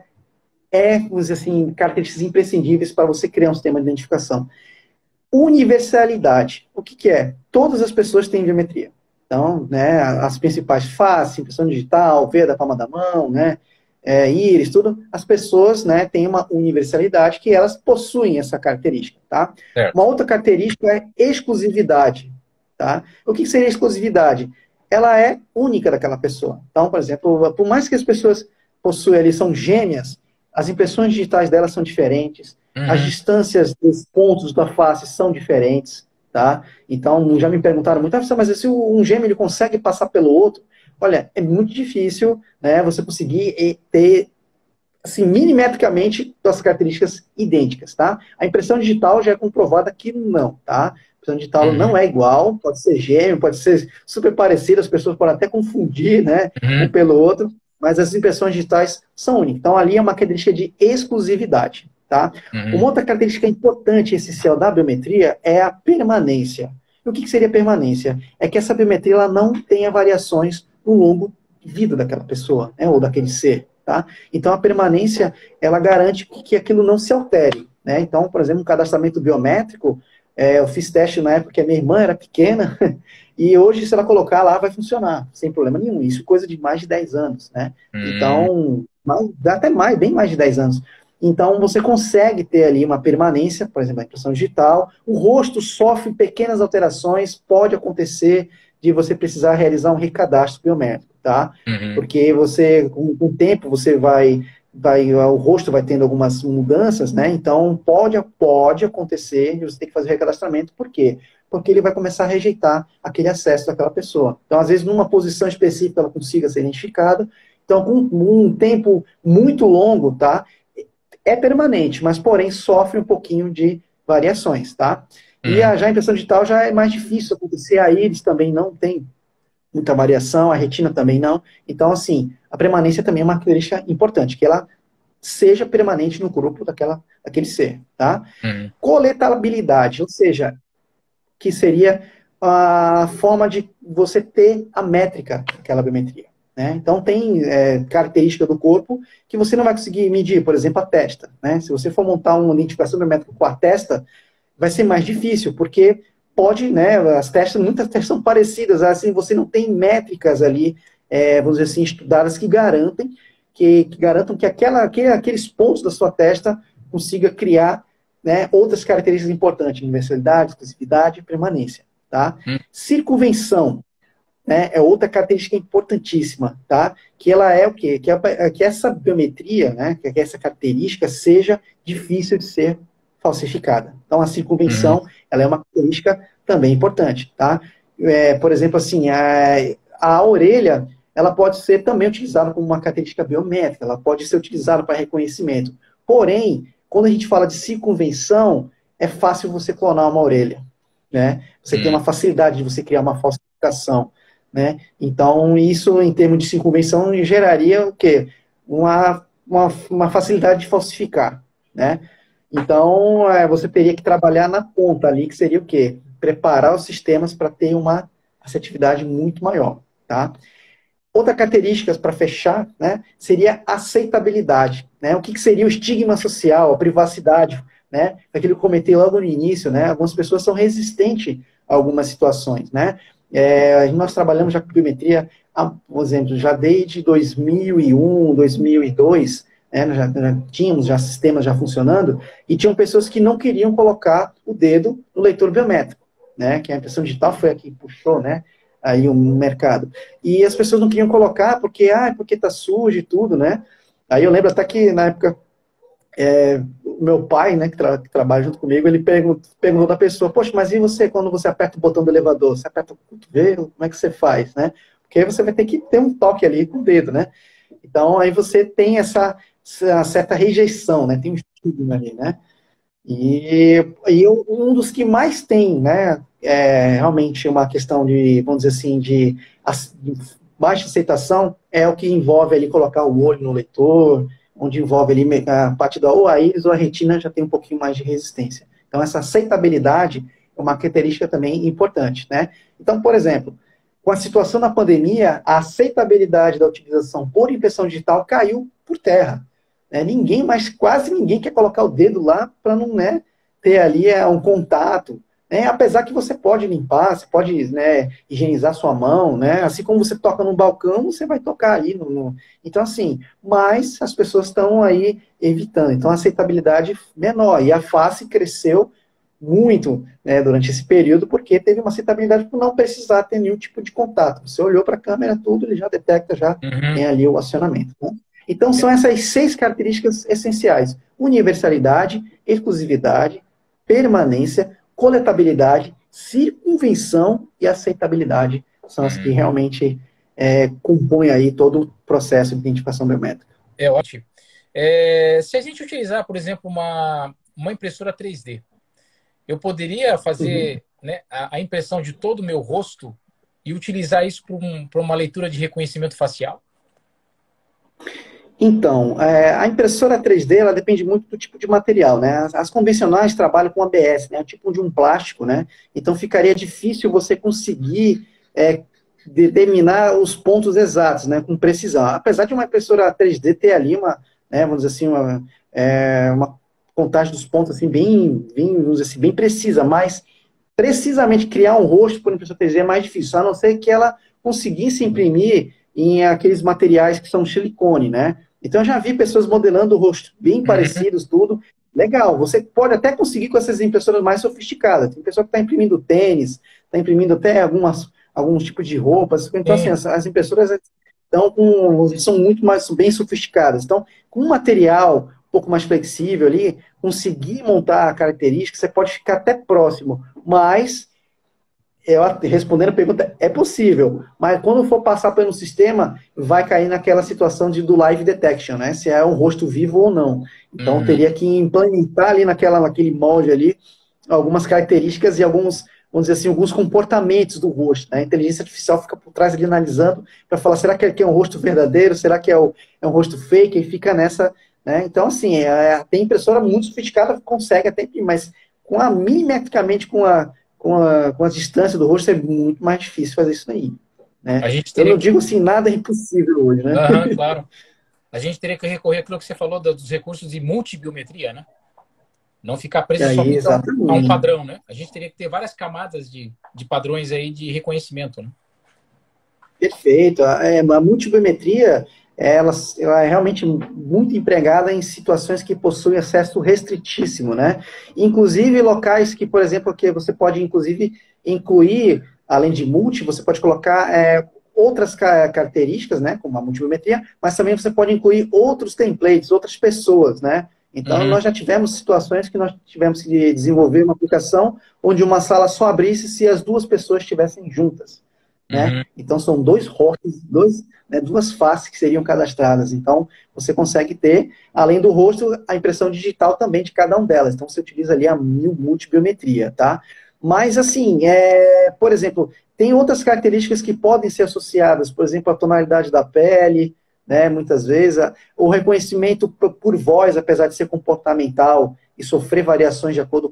vamos dizer assim, características imprescindíveis para você criar um sistema de identificação. Universalidade. O que, que é? Todas as pessoas têm biometria. Então, né, as principais faces, impressão digital, veia da palma da mão, né, íris, tudo, as pessoas, né, têm uma universalidade que elas possuem essa característica, tá? Uma Certo. outra característica é exclusividade, tá? O que seria exclusividade? Ela é única daquela pessoa. Então, por exemplo, por mais que as pessoas possuem ali, são gêmeas, as impressões digitais delas são diferentes, as Uhum. distâncias dos pontos da face são diferentes, tá? Então, já me perguntaram muito, mas se um gêmeo ele consegue passar pelo outro, olha, é muito difícil, né, você conseguir ter, assim, milimetricamente as características idênticas, tá? A impressão digital já é comprovada que não, tá? A impressão digital não Uhum. é igual, pode ser gêmeo, pode ser super parecido, as pessoas podem até confundir, né, um Uhum. pelo outro, mas as impressões digitais são únicas. Então, ali é uma característica de exclusividade, tá? Uma Uhum. outra característica importante e essencial da biometria é a permanência. E o que seria permanência? É que essa biometria ela não tenha variações no longo de vida daquela pessoa, né, ou daquele ser, tá? Então, a permanência, ela garante que aquilo não se altere, né? Então, por exemplo, um cadastramento biométrico, eu fiz teste na época que a minha irmã era pequena, e hoje, se ela colocar lá, vai funcionar, sem problema nenhum. Isso é coisa de mais de 10 anos, né? Uhum. Então, dá até mais, bem mais de 10 anos. Então, você consegue ter ali uma permanência, por exemplo, a impressão digital. O rosto sofre pequenas alterações, pode acontecer de você precisar realizar um recadastro biométrico, tá? Uhum. Porque você, com o tempo, você o rosto vai tendo algumas mudanças, né? Então, pode acontecer de você ter que fazer o recadastramento. Por quê? Porque ele vai começar a rejeitar aquele acesso daquela pessoa. Então, às vezes, numa posição específica, ela consiga ser identificada. Então, com um tempo muito longo, tá? É permanente, mas porém sofre um pouquinho de variações, tá? E Uhum. já a impressão digital já é mais difícil acontecer, a íris também não tem muita variação, a retina também não. Então, assim, a permanência também é uma característica importante, que ela seja permanente no corpo daquele ser, tá? Uhum. Coletabilidade, ou seja, que seria a forma de você ter a métrica daquela biometria. Né? Então, tem característica do corpo que você não vai conseguir medir, por exemplo, a testa. Né? Se você for montar uma identificação biométrica com a testa, vai ser mais difícil, porque pode, né, muitas testas são parecidas, assim, você não tem métricas ali, vamos dizer assim, estudadas que garantam que aqueles pontos da sua testa consiga criar, né, outras características importantes, universalidade, exclusividade e permanência, tá? Uhum. Circunvenção. né, é outra característica importantíssima, tá? Que ela é o quê? Que essa biometria, né, que essa característica seja difícil de ser falsificada. Então, a circunvenção, ela é uma característica também importante, tá? Por exemplo, assim, a orelha, ela pode ser também utilizada como uma característica biométrica, ela pode ser utilizada para reconhecimento. Porém, quando a gente fala de circunvenção, é fácil você clonar uma orelha, né? Você tem uma facilidade de você criar uma falsificação, né? Então, isso, em termos de circunvenção, geraria o quê? Uma facilidade de falsificar, né? Então, você teria que trabalhar na ponta ali, que seria o quê? Preparar os sistemas para ter uma assertividade muito maior, tá? Outra característica para fechar, né, seria a aceitabilidade, né? O que seria o estigma social, a privacidade, né? Aquilo que eu comentei logo no início, né? Algumas pessoas são resistentes a algumas situações, né? Nós trabalhamos já com biometria, por exemplo, já desde 2001, 2002, né, já tínhamos já sistemas já funcionando, e tinham pessoas que não queriam colocar o dedo no leitor biométrico, né? Que a impressão digital foi a que puxou, né? Aí o mercado. E as pessoas não queriam colocar porque tá sujo e tudo, né? Aí eu lembro até que na época o meu pai, né, que trabalha junto comigo, ele perguntou da pessoa, poxa, mas e você quando você aperta o botão do elevador? Você aperta o cotovelo? Como é que você faz, né? Porque aí você vai ter que ter um toque ali com o dedo, né? Então aí você tem essa certa rejeição, né? Tem um estigma ali, né? E um dos que mais tem, né, realmente uma questão de, vamos dizer assim, de baixa aceitação é o que envolve ali colocar o olho no leitor, onde envolve ali a parte da ou a íris ou a retina já tem um pouquinho mais de resistência. Então, essa aceitabilidade é uma característica também importante, né? Então, por exemplo, com a situação da pandemia, a aceitabilidade da utilização por impressão digital caiu por terra. Quase ninguém quer colocar o dedo lá para não, né, ter ali um contato, né? Apesar que você pode limpar, você pode, né, higienizar sua mão, né? Assim como você toca no balcão, você vai tocar ali. Então, assim, mas as pessoas estão aí evitando. Então, a aceitabilidade menor. E a face cresceu muito, né, durante esse período, porque teve uma aceitabilidade por não precisar ter nenhum tipo de contato. Você olhou para a câmera, tudo, ele já detecta, já tem ali o acionamento, né? Então, são essas 6 características essenciais: universalidade, exclusividade, permanência, coletabilidade, circunvenção e aceitabilidade. São as que realmente compõem aí todo o processo de identificação biométrica. É ótimo. Se a gente utilizar, por exemplo, uma impressora 3D, eu poderia fazer né, a impressão de todo o meu rosto e utilizar isso para uma leitura de reconhecimento facial? Então, a impressora 3D, ela depende muito do tipo de material, né? As convencionais trabalham com ABS, né? O tipo de um plástico, né? Então, ficaria difícil você conseguir determinar os pontos exatos, né? Com precisão. Apesar de uma impressora 3D ter ali né, vamos dizer assim, uma contagem dos pontos, assim, vamos dizer assim, bem precisa, mas precisamente criar um rosto por impressora 3D é mais difícil, a não ser que ela conseguisse imprimir em aqueles materiais que são silicone, né? Então, eu já vi pessoas modelando o rosto bem parecidos, tudo. Legal, você pode até conseguir com essas impressoras mais sofisticadas. Tem pessoa que está imprimindo tênis, está imprimindo até alguns tipos de roupas. Então, assim, as impressoras são muito mais bem sofisticadas. Então, com um material um pouco mais flexível ali, conseguir montar a característica, você pode ficar até próximo, mas respondendo a pergunta, é possível, mas quando for passar pelo sistema, vai cair naquela situação do live detection, né? Se é um rosto vivo ou não. Então, teria que implementar ali naquele molde ali algumas características e vamos dizer assim, alguns comportamentos do rosto, né? A inteligência artificial fica por trás ali analisando para falar, será que é um rosto verdadeiro? Será que é um rosto fake? E fica nessa, né? Então, assim, tem impressora muito sofisticada que consegue até imprimir, mas milimetricamente com a distância do rosto é muito mais difícil fazer isso aí, né? Eu não digo assim, nada é impossível hoje, né? Claro. A gente teria que recorrer àquilo que você falou dos recursos de multibiometria, né? Não ficar preso somente a um padrão, né? A gente teria que ter várias camadas de padrões aí de reconhecimento, né? Perfeito. A multibiometria, ela é realmente muito empregada em situações que possuem acesso restritíssimo, né? Inclusive locais que, por exemplo, que você pode, inclusive, incluir além de multi, você pode colocar outras características, né, como a multibiometria, mas também você pode incluir outros templates, outras pessoas, né? Então, Uhum. nós já tivemos situações que nós tivemos que desenvolver uma aplicação onde uma sala só abrisse se as duas pessoas estivessem juntas, né? Uhum. Então, são dois rostos, duas faces que seriam cadastradas. Então, você consegue ter, além do rosto, a impressão digital também de cada uma delas. Então, você utiliza ali a multibiometria, tá? Mas, assim, por exemplo, tem outras características que podem ser associadas, por exemplo, a tonalidade da pele, né? Muitas vezes, o reconhecimento por voz, apesar de ser comportamental e sofrer variações de acordo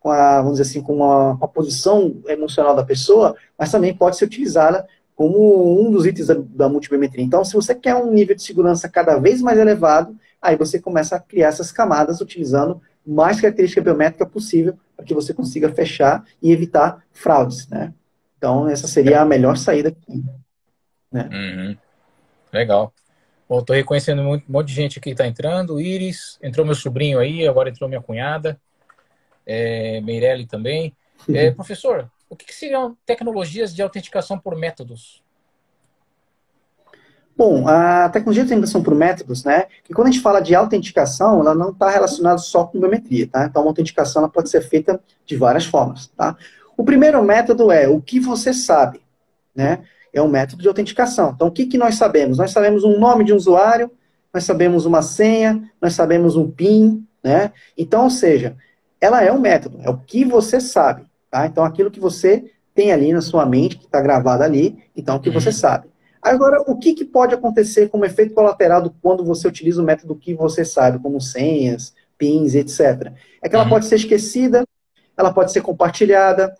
vamos dizer assim, com a posição emocional da pessoa, mas também pode ser utilizada como um dos itens da multibiometria. Então, se você quer um nível de segurança cada vez mais elevado, aí você começa a criar essas camadas utilizando mais característica biométrica possível para que você consiga fechar e evitar fraudes, né? Então, essa seria a melhor saída aqui, né? Uhum. Legal. Bom, estou reconhecendo um monte de gente aqui que está entrando. Iris, entrou meu sobrinho aí, agora entrou minha cunhada, Meirelle também. Professor, o que seriam tecnologias de autenticação por métodos? Bom, a tecnologia de autenticação por métodos, né, que quando a gente fala de autenticação, ela não está relacionada só com biometria, tá? Então, a autenticação ela pode ser feita de várias formas, tá? O primeiro método é o que você sabe, né? É um método de autenticação. Então, o que nós sabemos? Nós sabemos um nome de um usuário, nós sabemos uma senha, nós sabemos um PIN, né? Então, ou seja, ela é um método, é o que você sabe, tá? Então, aquilo que você tem ali na sua mente, que está gravado ali, então, o que você Uhum. sabe. Agora, o que pode acontecer como efeito colateral quando você utiliza o método que você sabe, como senhas, PINs, etc. É que ela Uhum. pode ser esquecida, ela pode ser compartilhada,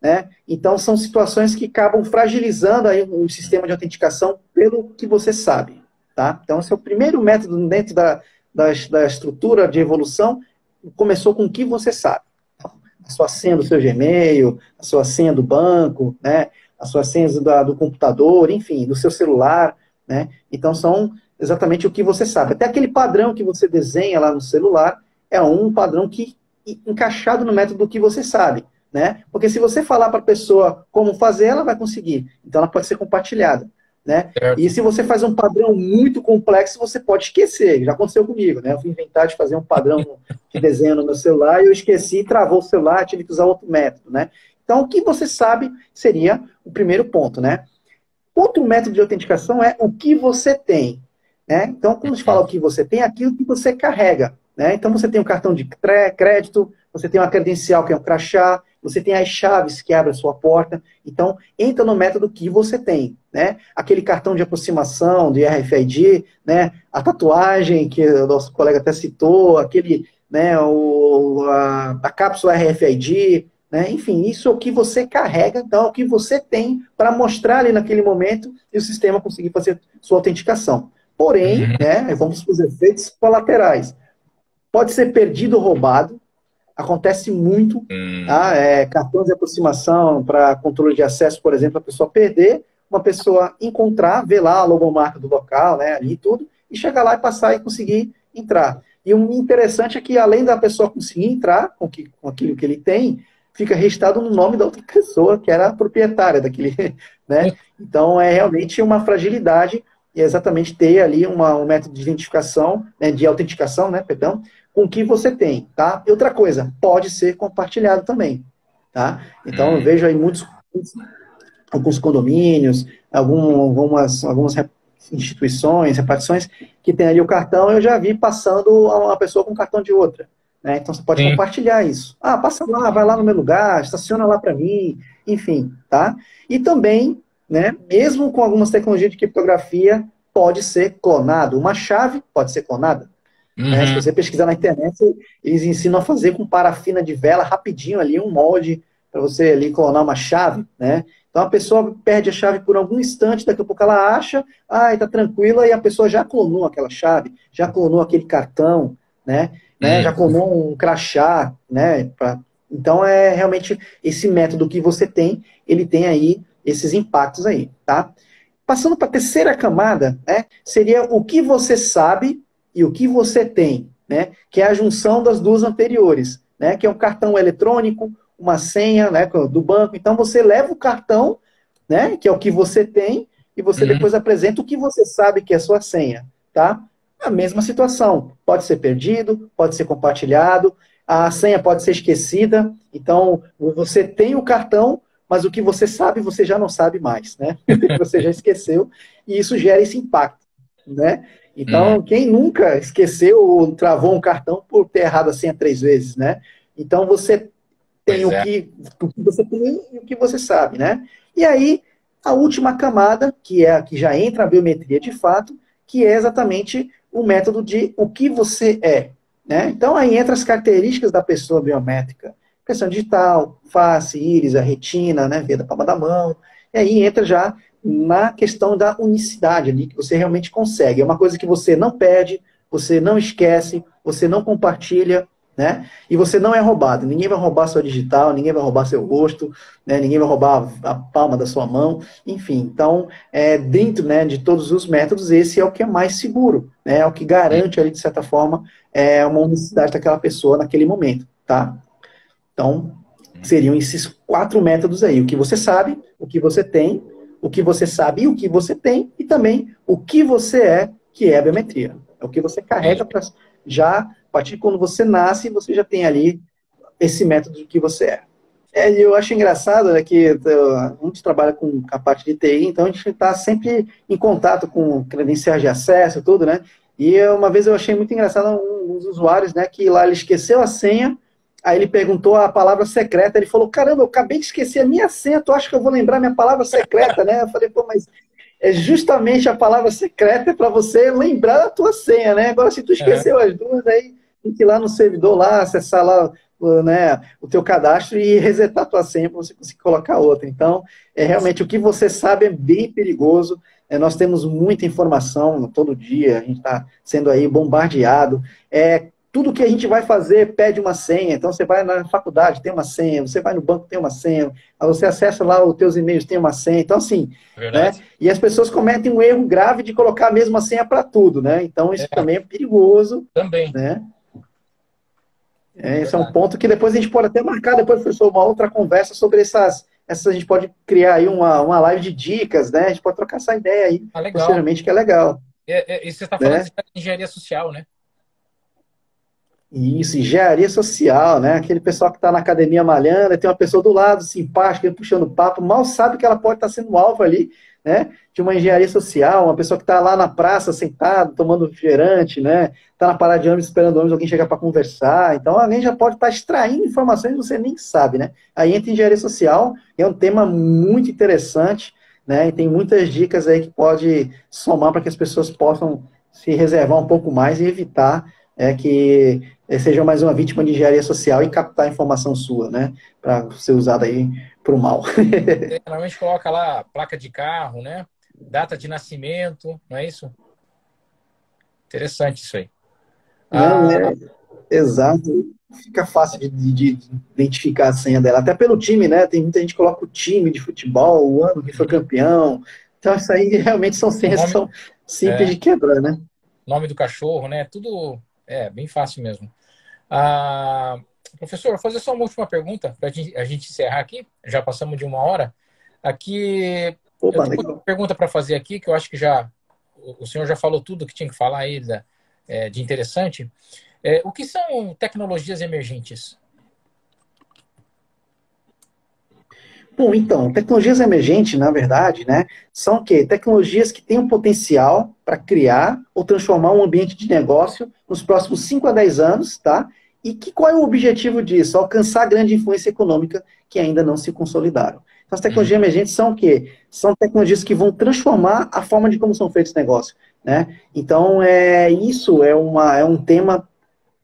né? Então, são situações que acabam fragilizando aí o sistema de autenticação pelo que você sabe, tá? Então, esse é o primeiro método dentro da estrutura de evolução, começou com o que você sabe. A sua senha do seu Gmail, a sua senha do banco, né? As suas senhas do computador, enfim, do seu celular, né? Então, são exatamente o que você sabe. Até aquele padrão que você desenha lá no celular é um padrão que encaixado no método do que você sabe, né? Porque se você falar para a pessoa como fazer, ela vai conseguir. Então, ela pode ser compartilhada, né? E Certo. se você faz um padrão muito complexo, você pode esquecer. Já aconteceu comigo, né? Eu fui inventar de fazer um padrão de desenho no meu celular e eu esqueci, travou o celular, tive que usar outro método, né? Então, o que você sabe seria o primeiro ponto, né? Outro método de autenticação é o que você tem, né? Então, quando a gente fala Uhum. o que você tem, é aquilo que você carrega, né? Então, você tem um cartão de crédito, você tem uma credencial que é um crachá, você tem as chaves que abrem a sua porta. Então, entra no método que você tem, né? Aquele cartão de aproximação do RFID, né? A tatuagem que o nosso colega até citou, aquele, né? A cápsula RFID, né? Enfim, isso é o que você carrega, então, é o que você tem para mostrar ali naquele momento e o sistema conseguir fazer sua autenticação. Porém, Uhum. né, vamos para os efeitos colaterais. Pode ser perdido ou roubado, acontece muito, tá? Hum. Cartões de aproximação para controle de acesso, por exemplo, a pessoa perder, uma pessoa encontrar, ver lá a logomarca do local, né, ali e tudo, e chegar lá e passar e conseguir entrar. E o interessante é que, além da pessoa conseguir entrar com aquilo que ele tem, fica registrado no nome da outra pessoa, que era a proprietária daquele, né? Então, é realmente uma fragilidade, e é exatamente ter ali um método de identificação, né, de autenticação, né, perdão, com o que você tem, tá? E outra coisa, pode ser compartilhado também, tá? Então, eu Hum. vejo aí alguns condomínios, algumas instituições, repartições, que tem ali o cartão, eu já vi passando uma pessoa com cartão de outra, né? Então, você pode Sim. compartilhar isso. Ah, passa lá, vai lá no meu lugar, estaciona lá para mim, enfim, tá? E também, né, mesmo com algumas tecnologias de criptografia, pode ser clonado. Uma chave pode ser clonada, né? Se Uhum. você pesquisar na internet, eles ensinam a fazer com parafina de vela rapidinho ali um molde para você ali clonar uma chave, né? Então a pessoa perde a chave por algum instante, daqui a pouco ela acha, tá tranquila, e a pessoa já clonou aquela chave, já clonou aquele cartão, né? Já Uhum. clonou um crachá, né? Então é realmente esse método que você tem, ele tem aí esses impactos aí, tá? Passando para a terceira camada, né? Seria o que você sabe e o que você tem, né? Que é a junção das duas anteriores, né? Que é um cartão eletrônico, uma senha, né, do banco. Então você leva o cartão, né, que é o que você tem, e você depois apresenta o que você sabe que é a sua senha, tá? A mesma situação. Pode ser perdido, pode ser compartilhado, a senha pode ser esquecida. Então, você tem o cartão, mas o que você sabe, você já não sabe mais, né? Você já esqueceu, e isso gera esse impacto, né? Então, quem nunca esqueceu ou travou um cartão por ter errado a senha 3 vezes, né? Então, você tem Pois é. o que você tem e o que você sabe, né? E aí, a última camada, que é a que já entra a biometria de fato, que é exatamente o método de o que você é, né? Então, aí entra as características da pessoa biométrica. Impressão digital, face, íris, a retina, né? Veia da palma da mão. E aí entra já na questão da unicidade ali, que você realmente consegue. É uma coisa que você não perde, você não esquece, você não compartilha, né? E você não é roubado. Ninguém vai roubar sua digital, ninguém vai roubar seu rosto, né? Ninguém vai roubar a palma da sua mão, enfim. Então, dentro, né, de todos os métodos, esse é o que é mais seguro, né? É o que garante ali, de certa forma, uma unicidade daquela pessoa naquele momento, tá? Então, seriam esses 4 métodos aí. O que você sabe, o que você tem, o que você sabe e o que você tem, e também o que você é, que é a biometria. É o que você carrega para já, a partir de quando você nasce, você já tem ali esse método do que você é. Eu acho engraçado, né, que a gente trabalha com a parte de TI, então a gente está sempre em contato com credenciais de acesso, tudo, né? E uma vez eu achei muito engraçado um dos usuários, né, que lá ele esqueceu a senha. Aí ele perguntou a palavra secreta, ele falou, caramba, eu acabei de esquecer a minha senha, tu acha que eu vou lembrar minha palavra secreta, né? Eu falei, pô, mas é justamente a palavra secreta para você lembrar da tua senha, né? Agora, se tu esqueceu as duas, aí tem que ir lá no servidor, lá, acessar lá, né, o teu cadastro e resetar a tua senha para você conseguir colocar outra. Então, realmente, o que você sabe é bem perigoso. Nós temos muita informação todo dia, a gente está sendo aí bombardeado. Tudo que a gente vai fazer pede uma senha. Então, você vai na faculdade, tem uma senha. Você vai no banco, tem uma senha. Você acessa lá os teus e-mails, tem uma senha. Então, assim, né? E as pessoas cometem um erro grave de colocar a mesma senha para tudo, né? Então, isso também é perigoso. Também. Né? Esse é um ponto que depois a gente pode até marcar, depois, professor, uma outra conversa sobre essas a gente pode criar aí uma live de dicas, né? A gente pode trocar essa ideia aí, posteriormente, que é legal. E você está falando de engenharia social, né? Isso, engenharia social, né? Aquele pessoal que está na academia malhando, e tem uma pessoa do lado, simpática, puxando papo, mal sabe que ela pode estar sendo alvo ali, né? De uma engenharia social, uma pessoa que está lá na praça, sentado, tomando refrigerante, né? Está na parada de ônibus, esperando o ônibus, alguém chegar para conversar. Então, alguém já pode estar extraindo informações que você nem sabe, né? Aí entra engenharia social, é um tema muito interessante, né? E tem muitas dicas aí que pode somar para que as pessoas possam se reservar um pouco mais e evitar que seja mais uma vítima de engenharia social e captar a informação sua, né? Para ser usada aí para o mal. Normalmente coloca lá placa de carro, né? Data de nascimento, não é isso? Interessante isso aí. Exato. Fica fácil de identificar a senha dela. Até pelo time, né? Tem muita gente que coloca o time de futebol, o ano que foi campeão. Então, isso aí realmente são senhas que são simples de quebrar, né? Nome do cachorro, né? Tudo bem fácil mesmo. Professor, vou fazer só uma última pergunta para a gente encerrar aqui. Já passamos de 1 hora. Aqui, eu tenho uma pergunta para fazer aqui, que eu acho que o senhor já falou tudo que tinha que falar aí de interessante. O que são tecnologias emergentes? Bom, então, tecnologias emergentes, na verdade, né, são o quê? Tecnologias que têm um potencial para criar ou transformar um ambiente de negócio nos próximos 5 a 10 anos, tá? E qual é o objetivo disso? Alcançar grande influência econômica que ainda não se consolidaram. Então, as tecnologias emergentes são o quê? São tecnologias que vão transformar a forma de como são feitos os negócios, né? Então, isso é um tema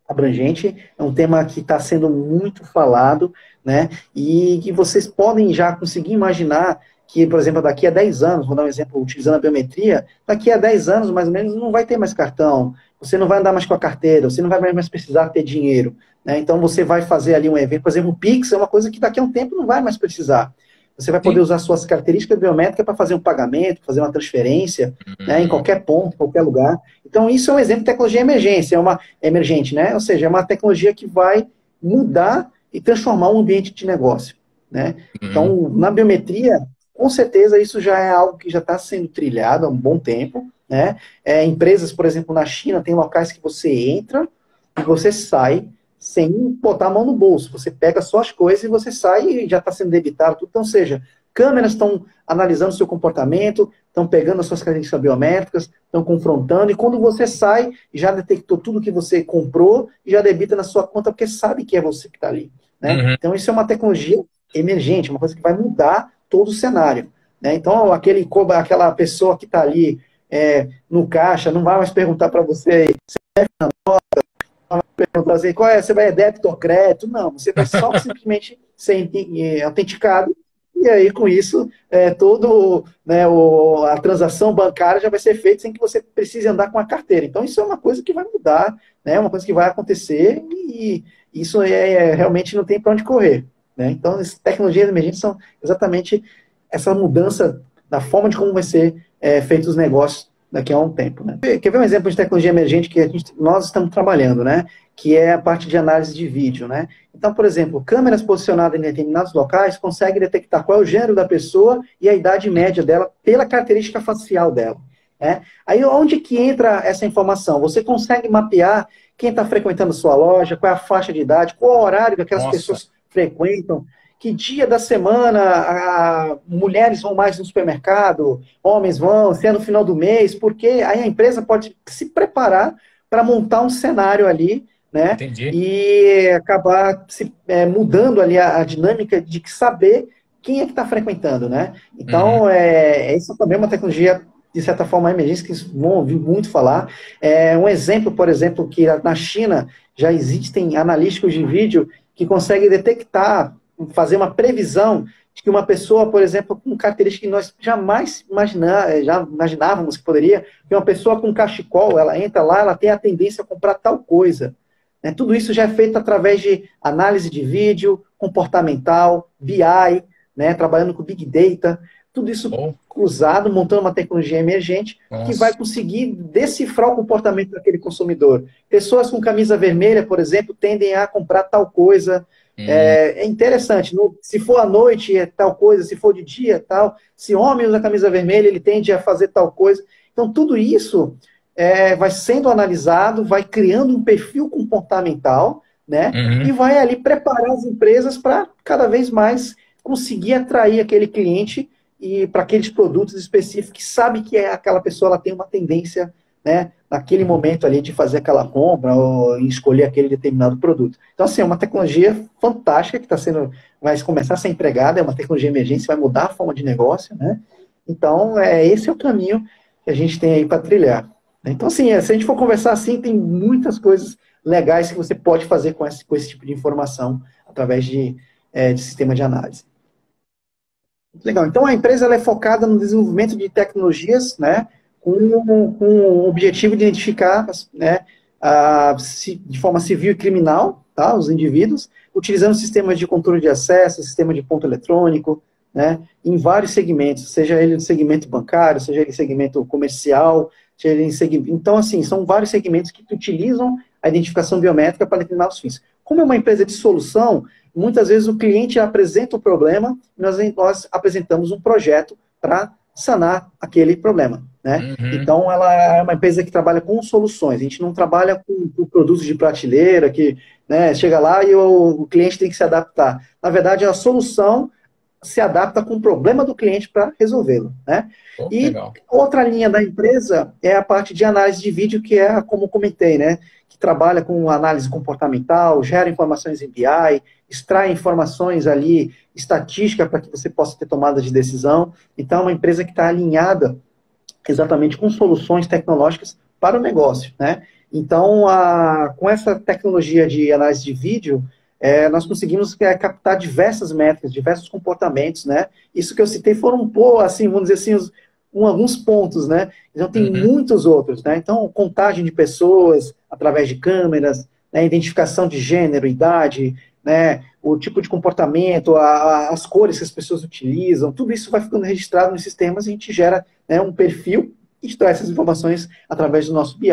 abrangente, é um tema que está sendo muito falado, né? E que vocês podem já conseguir imaginar que, por exemplo, daqui a 10 anos, vou dar um exemplo utilizando a biometria, daqui a 10 anos, mais ou menos, não vai ter mais cartão, você não vai andar mais com a carteira, você não vai mais precisar ter dinheiro, né? Então você vai fazer ali um evento, por exemplo, o Pix é uma coisa que daqui a um tempo não vai mais precisar. Você vai poder usar suas características biométricas para fazer um pagamento, fazer uma transferência, né, em qualquer ponto, em qualquer lugar. Então, isso é um exemplo de tecnologia emergente, né? Ou seja, é uma tecnologia que vai mudar e transformar um ambiente de negócio, né? Uhum. Então, na biometria, com certeza isso já é algo que já está sendo trilhado há um bom tempo, né? Empresas, por exemplo, na China, tem locais que você entra e você sai sem botar a mão no bolso. Você pega só as coisas e você sai e já está sendo debitado tudo. Então, ou seja, câmeras estão analisando o seu comportamento, estão pegando as suas características biométricas, estão confrontando, e quando você sai, já detectou tudo que você comprou e já debita na sua conta, porque sabe que é você que está ali, né? Uhum. Então, isso é uma tecnologia emergente, uma coisa que vai mudar todo o cenário, né? Então, aquela pessoa que está ali no caixa não vai mais perguntar para você, perguntar assim, qual é, você vai débito ou crédito? Não, você vai só simplesmente ser autenticado, e aí com isso, todo, né, a transação bancária já vai ser feita sem que você precise andar com a carteira. Então isso é uma coisa que vai mudar, né, uma coisa que vai acontecer, e isso realmente não tem para onde correr, né? Então as tecnologias emergentes são exatamente essa mudança da forma de como vai ser feitos os negócios daqui a um tempo, né? Quer ver um exemplo de tecnologia emergente que nós estamos trabalhando, né? Que é a parte de análise de vídeo, né? Então, por exemplo, câmeras posicionadas em determinados locais conseguem detectar qual é o gênero da pessoa e a idade média dela pela característica facial dela, né? Aí, onde que entra essa informação? Você consegue mapear quem está frequentando sua loja, qual é a faixa de idade, qual é o horário que aquelas Nossa. pessoas frequentam, que dia da semana mulheres vão mais no supermercado, homens vão, se é no final do mês, porque aí a empresa pode se preparar para montar um cenário ali, né? Entendi. E acabar mudando ali a dinâmica de saber quem é que está frequentando, né? Uhum. Então, isso também é uma tecnologia, de certa forma, emergente, que vão ouvir muito falar. Um exemplo, por exemplo, que na China já existem analíticos de vídeo que conseguem detectar, fazer uma previsão de que uma pessoa, por exemplo, com características que nós jamais já imaginávamos que poderia, que uma pessoa com cachecol, ela entra lá, ela tem a tendência a comprar tal coisa. Né? Tudo isso já é feito através de análise de vídeo, comportamental, BI, né? Trabalhando com Big Data, tudo isso Oh, cruzado, montando uma tecnologia emergente que vai nossa. conseguir decifrar o comportamento daquele consumidor. Pessoas com camisa vermelha, por exemplo, tendem a comprar tal coisa. Hum, É interessante, se for à noite é tal coisa, se for de dia é tal. Se homem usa camisa vermelha, ele tende a fazer tal coisa. Então, tudo isso vai sendo analisado, vai criando um perfil comportamental, né? E uhum. vai ali preparar as empresas para cada vez mais conseguir atrair aquele cliente e para aqueles produtos específicos que sabe que aquela pessoa ela tem uma tendência, né, naquele momento ali de fazer aquela compra ou escolher aquele determinado produto. Então, assim, é uma tecnologia fantástica que vai começar a ser empregada, é uma tecnologia emergente, vai mudar a forma de negócio, né? Então, esse é o caminho que a gente tem aí para trilhar. Então, assim, se a gente for conversar assim, tem muitas coisas legais que você pode fazer com esse tipo de informação através de sistema de análise. Legal. Então, a empresa ela é focada no desenvolvimento de tecnologias, né, com o objetivo de identificar, né, de forma civil e criminal, tá, os indivíduos, utilizando sistemas de controle de acesso, sistema de ponto eletrônico, né, em vários segmentos, seja ele no segmento bancário, seja ele no segmento comercial, seja ele em segmento... Então, assim, são vários segmentos que utilizam a identificação biométrica para determinados fins. Como é uma empresa de solução, muitas vezes o cliente apresenta o problema, nós apresentamos um projeto para sanar aquele problema, né? Uhum. Então, ela é uma empresa que trabalha com soluções. A gente não trabalha com produtos de prateleira que, né, chega lá e o cliente tem que se adaptar. Na verdade, a solução se adapta com o problema do cliente para resolvê-lo, né? Oh, E legal. outra linha da empresa é a parte de análise de vídeo, que é, como comentei, né? Que trabalha com análise comportamental, gera informações em BI, extrai informações ali, estatística para que você possa ter tomada de decisão. Então, é uma empresa que está alinhada exatamente com soluções tecnológicas para o negócio, né? Então, com essa tecnologia de análise de vídeo, nós conseguimos captar diversas métricas, diversos comportamentos, né? Isso que eu citei foram, assim, vamos dizer assim, alguns pontos, né? Então, tem Uhum. muitos outros, né? Então, contagem de pessoas através de câmeras, né? Identificação de gênero, idade, né? O tipo de comportamento, as cores que as pessoas utilizam, tudo isso vai ficando registrado nos sistemas e a gente gera, né, um perfil e traz essas informações através do nosso BI,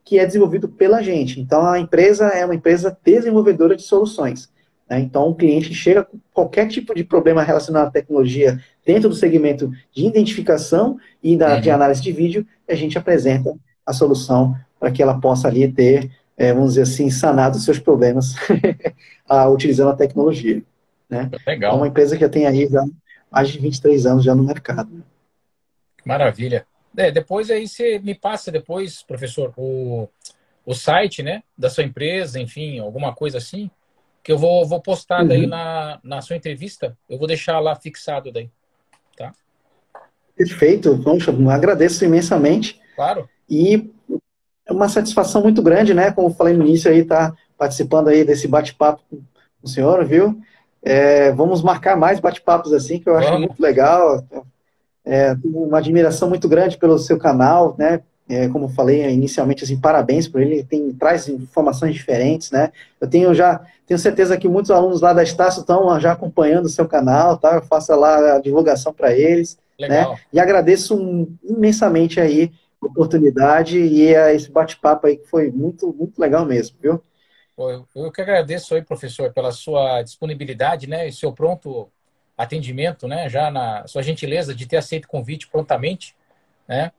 que é desenvolvido pela gente. Então, a empresa é uma empresa desenvolvedora de soluções. né? Então, o cliente chega com qualquer tipo de problema relacionado à tecnologia dentro do segmento de identificação e de Uhum. análise de vídeo, a gente apresenta a solução para que ela possa ali ter, vamos dizer assim, sanado os seus problemas utilizando a tecnologia, né? Então, uma Legal. empresa que tem aí já mais de 23 anos já no mercado, né? Maravilha. Depois aí você me passa depois, professor, o site, né, da sua empresa, enfim, alguma coisa assim, que eu vou postar daí Uhum. na sua entrevista. Eu vou deixar lá fixado daí, tá? Perfeito, poxa, agradeço imensamente Claro. e é uma satisfação muito grande, né? Como eu falei no início aí, tá participando aí desse bate-papo com o senhor, viu? Vamos marcar mais bate-papos assim, que eu acho Vamos. muito legal. Tenho uma admiração muito grande pelo seu canal, né? Como eu falei inicialmente, assim, parabéns por ele, traz informações diferentes, né? Tenho certeza que muitos alunos lá da Estácio estão já acompanhando o seu canal, tá? Eu faço lá a divulgação para eles, né? Legal. E agradeço imensamente aí a oportunidade e esse bate-papo aí que foi muito, muito legal mesmo, viu? Pô, eu que agradeço aí, professor, pela sua disponibilidade, né, e seu pronto atendimento, né, já na sua gentileza de ter aceito o convite prontamente, né?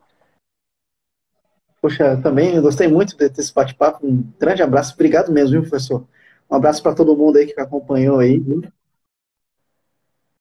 Poxa, também eu gostei muito desse bate-papo. Um grande abraço, obrigado mesmo, viu, professor? Um abraço para todo mundo aí que acompanhou aí, viu?